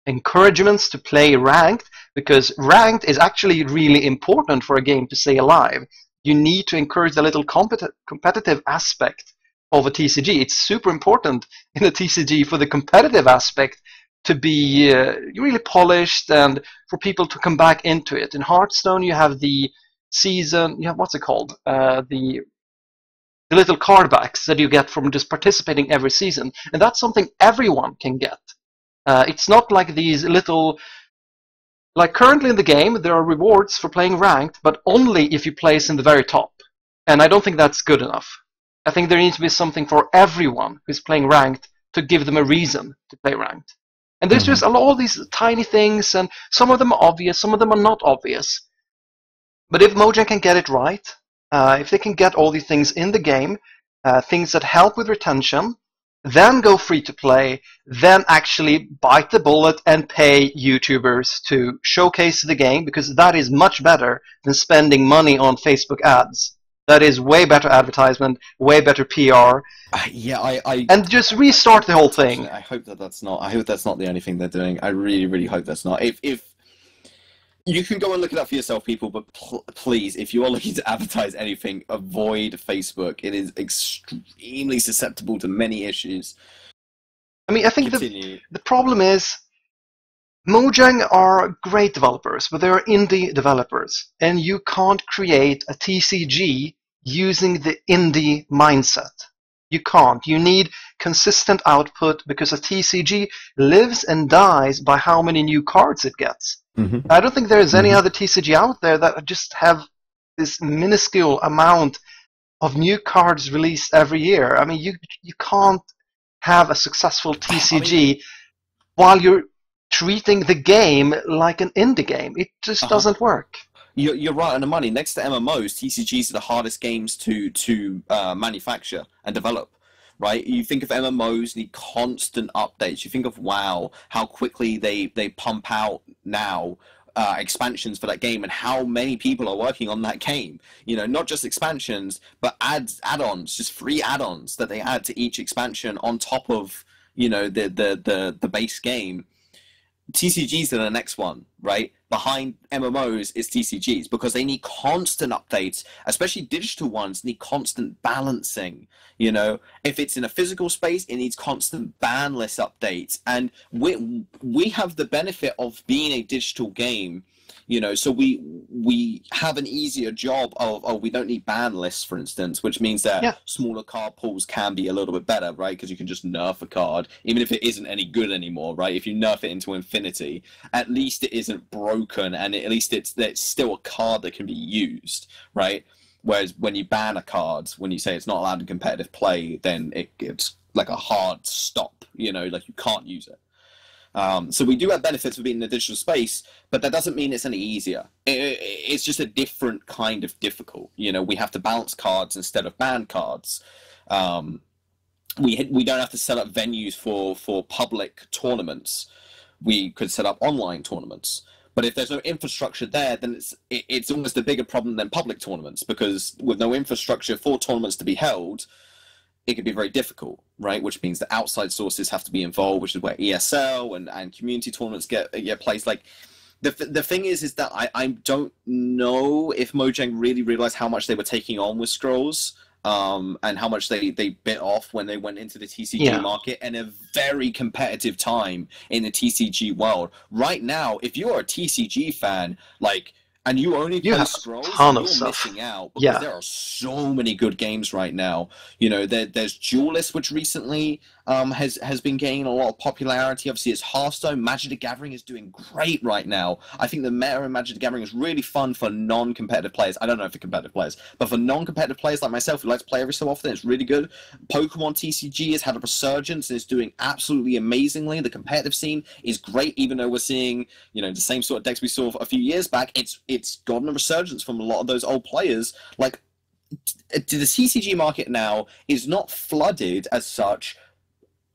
encouragements to play ranked, because ranked is actually really important for a game to stay alive. You need to encourage the little competitive aspect of a TCG. It's super important in a TCG for the competitive aspect to be really polished and for people to come back into it. In Hearthstone, you have the season, you have, what's it called? The little card backs that you get from just participating every season. And that's something everyone can get. It's not like these little. Like currently in the game, there are rewards for playing ranked, but only if you place in the very top. And I don't think that's good enough. I think there needs to be something for everyone who's playing ranked to give them a reason to play ranked. And there's just all these tiny things, and some of them are obvious, some of them are not obvious. But if Mojang can get it right, if they can get all these things in the game, things that help with retention, then go free to play, then actually bite the bullet and pay YouTubers to showcase the game, because that is much better than spending money on Facebook ads. That is way better advertisement, way better PR. And just restart the whole thing. I hope that's not the only thing they're doing. I really, really hope that's not. If you can go and look it up for yourself, people, but please, if you are looking to advertise anything, avoid Facebook. It is extremely susceptible to many issues. I mean, I think the problem is Mojang are great developers, but they're indie developers, and you can't create a TCG using the indie mindset. You can't. You need consistent output, because a TCG lives and dies by how many new cards it gets. I don't think there's any other TCG out there that just have this minuscule amount of new cards released every year. I mean, you can't have a successful TCG while you're treating the game like an indie game. It just doesn't work. You're right on the money. Next to MMOs, TCGs are the hardest games to manufacture and develop. Right? You think of MMOs need constant updates. You think of WoW, how quickly they pump out now expansions for that game, and how many people are working on that game. You know, not just expansions, but add-ons, just free add-ons that they add to each expansion on top of, you know, the base game. TCGs are the next one, right? Behind MMOs is TCGs, because they need constant updates, especially digital ones need constant balancing. You know, if it's in a physical space, it needs constant ban list updates. And we have the benefit of being a digital game, you know, so we have an easier job of, we don't need ban lists, for instance, which means that smaller card pools can be a little bit better, right? Because you can just nerf a card, even if it isn't any good anymore, right? If you nerf it into infinity, at least it isn't broken, and at least it's still a card that can be used, right? Whereas when you ban a card, when you say it's not allowed in competitive play, then it's like a hard stop, you know, like you can't use it. So we do have benefits of being in a digital space, but that doesn't mean it's any easier. It's just a different kind of difficult. You know, we have to balance cards instead of ban cards. We don't have to set up venues for public tournaments. We could set up online tournaments. But if there's no infrastructure there, then it's almost a bigger problem than public tournaments, because with no infrastructure for tournaments to be held, it could be very difficult, right? Which means that outside sources have to be involved, which is where ESL and community tournaments get placed. Like, The thing is that I don't know if Mojang really realized how much they were taking on with Scrolls, and how much they bit off when they went into the TCG market in a very competitive time in the TCG world. Right now, if you're a TCG fan, like, and you only play Scrolls, you're missing out, because there are so many good games right now. You know, there's Duelist, which recently has been gaining a lot of popularity. Obviously, it's Hearthstone. Magic the Gathering is doing great right now. I think the meta in Magic the Gathering is really fun for non-competitive players. I don't know for competitive players, but for non-competitive players like myself who like to play every so often, it's really good. Pokemon TCG has had a resurgence and is doing absolutely amazingly. The competitive scene is great, even though we're seeing, you know, the same sort of decks we saw a few years back. It's gotten a resurgence from a lot of those old players. Like, the TCG market now is not flooded as such,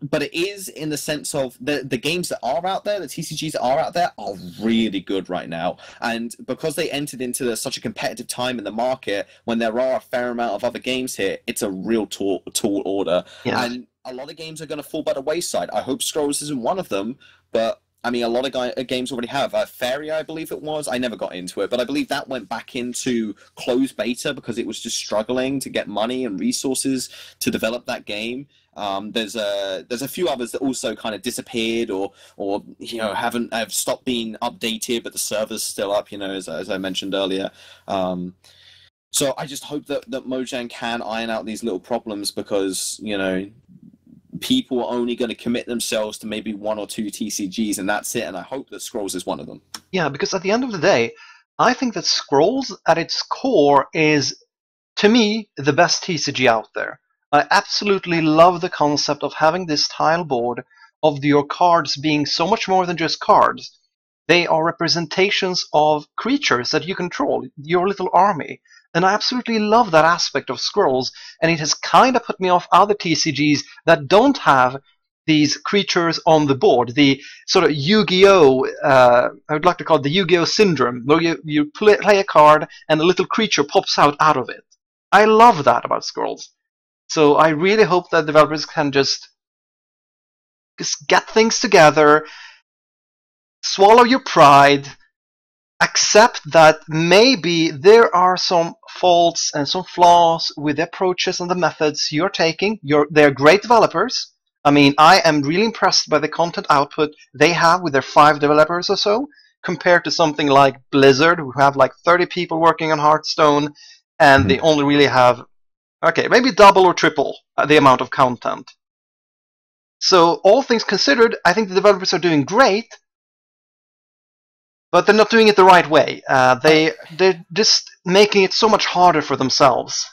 but it is in the sense of the games that are out there, the TCGs that are out there, are really good right now. And because they entered into such a competitive time in the market, when there are a fair amount of other games here, it's a real tall order. Yeah. And a lot of games are going to fall by the wayside. I hope Scrolls isn't one of them, but I mean, a lot of games already have. Fairy, I believe it was. I never got into it, but I believe that went back into closed beta because it was just struggling to get money and resources to develop that game. There's a few others that also kind of disappeared or you know have stopped being updated, but the server's still up. You know, as I mentioned earlier. So I just hope that Mojang can iron out these little problems, because, you know, people are only going to commit themselves to maybe 1 or 2 TCGs, and that's it. And I hope that Scrolls is one of them. Yeah, because at the end of the day, I think that Scrolls at its core is, to me, the best TCG out there. I absolutely love the concept of having this tile board of your cards being so much more than just cards. They are representations of creatures that you control, your little army. And I absolutely love that aspect of Scrolls, and it has kind of put me off other TCGs that don't have these creatures on the board. The sort of Yu-Gi-Oh! I would like to call it the Yu-Gi-Oh! Syndrome, where you play a card and a little creature pops out of it. I love that about Scrolls. So I really hope that developers can just get things together, swallow your pride, accept that maybe there are some faults and some flaws with the approaches and the methods you're taking. They're great developers. I mean, I am really impressed by the content output they have with their 5 developers or so, compared to something like Blizzard, who have like 30 people working on Hearthstone, and they only really have, okay, maybe double or triple the amount of content. So all things considered, I think the developers are doing great, but they're not doing it the right way. They're just making it so much harder for themselves.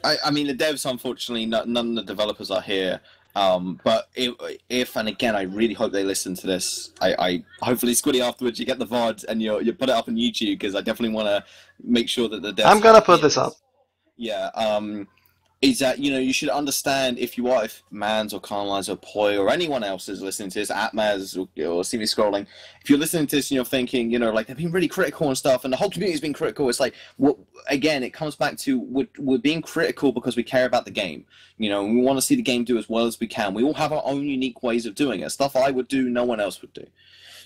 I mean, the devs, unfortunately, none of the developers are here. But if and again, I really hope they listen to this. I hopefully, Squiddy, afterwards you get the VOD and you put it up on YouTube, because I definitely want to make sure that the devs. I'm gonna put this up. Yeah. Is that, you know, you should understand, if Mans or Carlines or Poi or anyone else is listening to this, Atmaz or CV Scrolling, if you're listening to this and you're thinking, you know, like, they've been really critical and stuff, and the whole community's been critical, it's like, again, it comes back to we're being critical because we care about the game. You know, we want to see the game do as well as we can. We all have our own unique ways of doing it. Stuff I would do, no one else would do.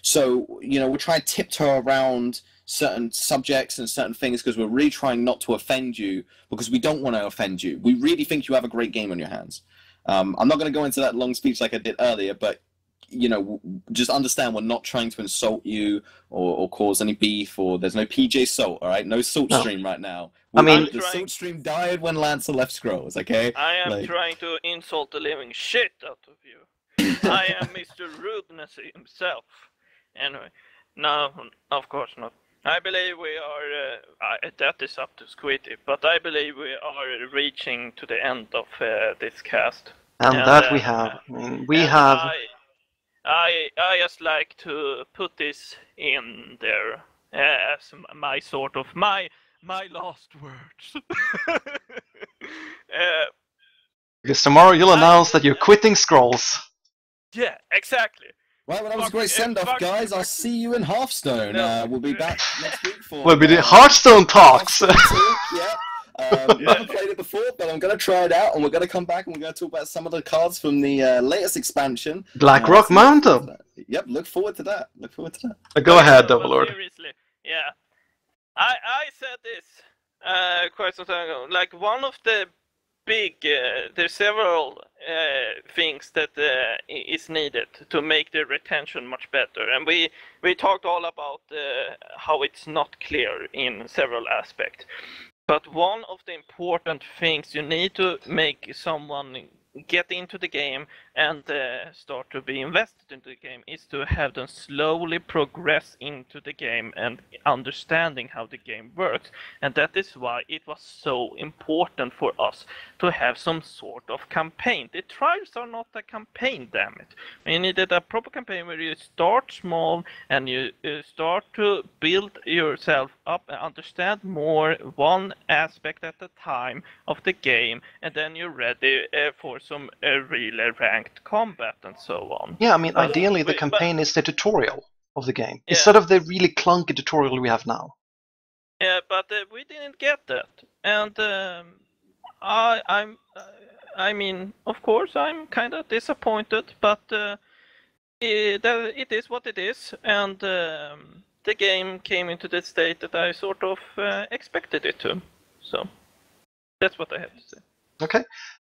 So, you know, we're trying to tiptoe around certain subjects and certain things because we're really trying not to offend you, because we don't want to offend you. We really think you have a great game on your hands. I'm not going to go into that long speech like I did earlier, but, you know, just understand we're not trying to insult you or cause any beef, or there's no PJ Salt, all right? No Salt Stream right now. I mean, the Salt Stream died when Lancer left Scrolls, okay? I am trying to insult the living shit out of you. I am Mr. Rudeness himself. Anyway, no, of course not. I believe we are, that is up to Squiddy, but I believe we are reaching to the end of this cast. And that we have. I mean, we have... I just like to put this in there as my sort of, my last words. Because tomorrow you'll announce that you're quitting Scrolls. Yeah, exactly. Well, that was a great send-off, guys. I'll see you in Hearthstone. We'll be back next week for... We'll be doing Hearthstone Talks. Yeah. I haven't played it before, but I'm going to try it out, and we're going to come back and we're going to talk about some of the cards from the latest expansion. Blackrock Mountain. Yep, look forward to that. Look forward to that. Go ahead, No, Double but Lord. seriously, yeah. I said this quite some time ago. Like one of the big, there's several things that is needed to make the retention much better, and we talked all about how it's not clear in several aspects. But one of the important things you need to make someone get into the game and start to be invested into the game is to have them slowly progress into the game and understanding how the game works. And that is why it was so important for us to have some sort of campaign. The trials are not a campaign, damn it. We needed a proper campaign where you start small and you start to build yourself up and understand more one aspect at a time of the game, and then you're ready for some really ranked combat and so on. Yeah, I mean, ideally the campaign is the tutorial of the game, instead of the really clunky tutorial we have now. Yeah, but we didn't get that, and I mean, of course, I'm kind of disappointed, but it is what it is, and the game came into the state that I sort of expected it to. So that's what I have to say. Okay.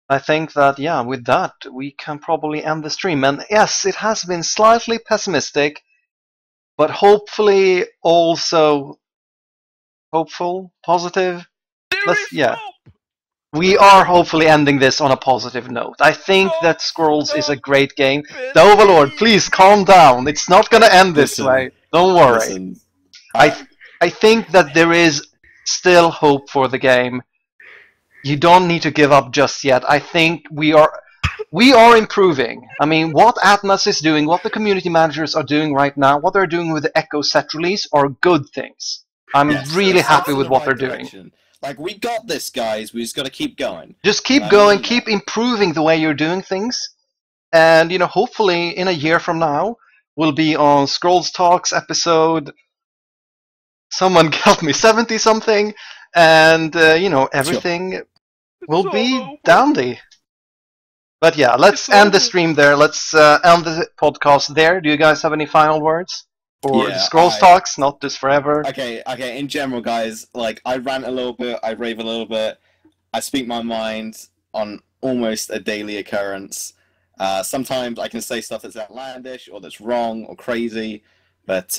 I think that, yeah, with that, we can probably end the stream. And yes, it has been slightly pessimistic, but hopefully also hopeful, positive. We are hopefully ending this on a positive note. I think that Scrolls is a great game. The Overlord, please calm down. It's not going to end this way. Don't worry. I think that there is still hope for the game. You don't need to give up just yet. I think we are improving. I mean, what Atmos is doing, what the community managers are doing right now, what they're doing with the Echo set release are good things. I'm really happy with what they're doing. Like, we got this, guys. We just got to keep going. Just keep going, keep improving the way you're doing things. And, you know, hopefully in a year from now, we'll be on ScrollsTalks episode, someone help me, 70-something, and, you know, everything will be dandy. But yeah, let's end the stream there. Let's end the podcast there. Do you guys have any final words? Or ScrollsTalks, not this forever? Okay, in general, guys, like, I rant a little bit, I rave a little bit, I speak my mind on almost a daily occurrence. Sometimes I can say stuff that's outlandish, or that's wrong, or crazy, but,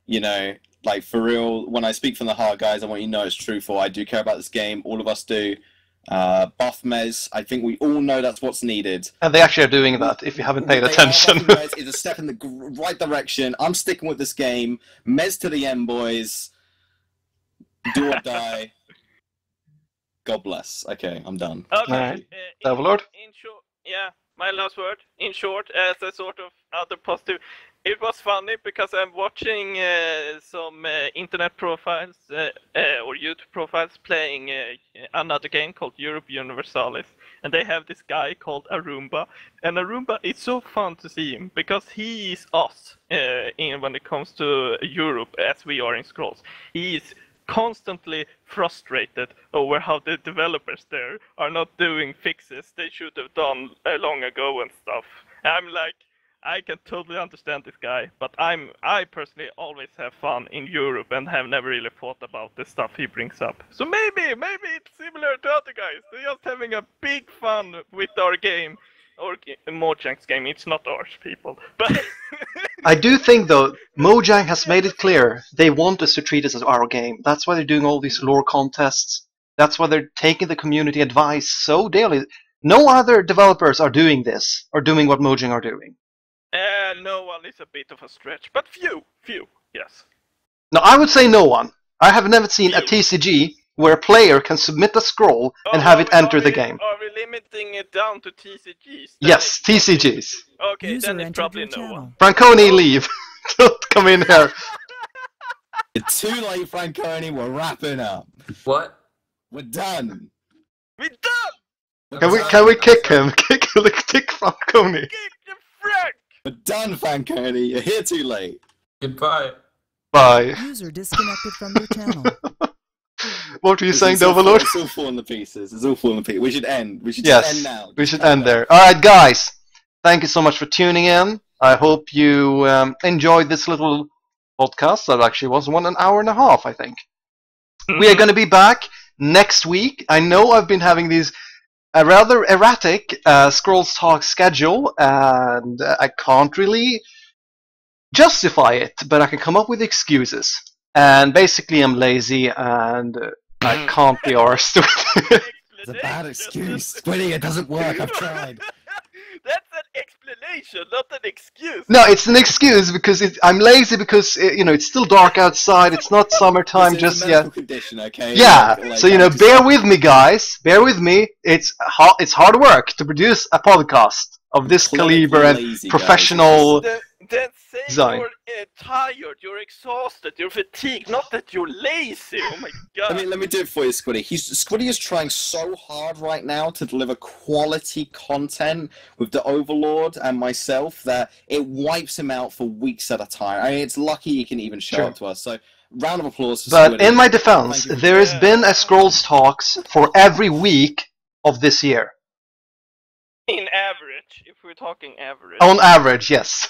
you know, like, for real, when I speak from the heart, guys, I want you to know it's truthful. I do care about this game, all of us do. Buff Mez, I think we all know that's what's needed. And they actually are doing that, if you haven't paid attention. Mez is a step in the right direction. I'm sticking with this game. Mez to the end, boys. Do or die. God bless. Okay, I'm done. Okay. Alright. Overlord? In short, yeah, my last word. In short, as a sort of other positive, it was funny because I'm watching some internet profiles or YouTube profiles playing another game called Europe Universalis, and they have this guy called Arumba, and Arumba, it's so fun to see him because he is us when it comes to Europe as we are in Scrolls. He is constantly frustrated over how the developers there are not doing fixes they should have done long ago and stuff. I'm like, I can totally understand this guy, but I personally always have fun in Europe and have never really thought about the stuff he brings up. So maybe it's similar to other guys. They're just having a big fun with our game. Or Mojang's game, it's not ours, people. But I do think, though, Mojang has made it clear they want us to treat us as our game. That's why they're doing all these lore contests. That's why they're taking the community advice so daily. No other developers are doing this, or doing what Mojang are doing. No one is a bit of a stretch, but few, yes. No, I would say no one. I have never seen a TCG where a player can submit a scroll and have it enter the game. Are we limiting it down to TCGs? Yes, TCGs. Okay, User then it's entered probably your no channel. one. Franconi, leave. Don't come in here. It's too late, Franconi. We're wrapping up. What? We're done. We done! Can we kick him? Kick Franconi. Kick the Frank! We're done, Franconi. You're here too late. Goodbye. Bye. User disconnected from your channel. What were you saying, It's all Overlord? It's all falling to pieces. It's all falling to pieces. We should end. We should Yes, just end now. we should end there. Alright, guys. Thank you so much for tuning in. I hope you enjoyed this little podcast that actually was an hour and a half, I think. We are going to be back next week. I know I've been having these a rather erratic Scrolls Talk schedule, and I can't really justify it, but I can come up with excuses. And basically, I'm lazy and I can't be arsed with It's a bad excuse. Squiddy, it doesn't work. I've tried. That's an explanation, not an excuse. No, it's an excuse because I'm lazy because it's still dark outside. It's not summertime This is just a medical yet. condition, okay? Yeah, Like, so I'm just- bear with me, guys. Bear with me. It's hard work to produce a podcast of this Clinically caliber and lazy, guys. professional. Then say Design. you're tired, you're exhausted, you're fatigued, not that you're lazy. Oh my god. Let me do it for you, Squiddy. Squiddy is trying so hard right now to deliver quality content with the Overlord and myself that it wipes him out for weeks at a time. I mean, it's lucky he can even show Sure. up to us. So, round of applause for But Squiddy. in my defense, Thank you. there has been a Scrolls Talks for every week of this year. In average, if we're talking average. On average, yes.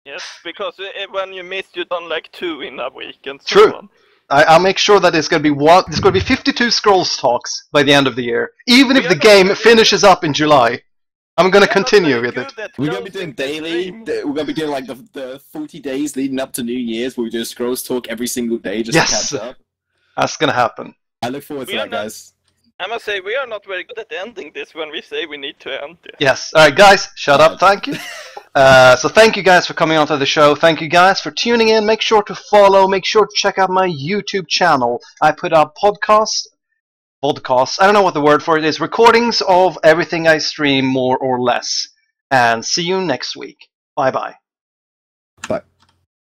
Yes, because when you miss, you done like 2 in a week and so True. on. I'll make sure that it's going to be There's going to be 52 Scrolls Talks by the end of the year, even if We the are not game very finishes up in July. I'm going to We're not continue very with it. good at We're going to be closing doing the daily. stream. We're going to be doing like the 40 days leading up to New Year's where we do a Scrolls Talk every single day just Yes. to catch up. That's going to happen. I look forward to We are that, not- guys. I must say, we are not very good at ending this when we say we need to end it. Yes. All right, guys, shut up. Thank you. So thank you guys for coming onto the show. Thank you guys for tuning in. Make sure to follow. Make sure to check out my YouTube channel. I put out podcasts. I don't know what the word for it is. Recordings of everything I stream, more or less. And see you next week. Bye bye.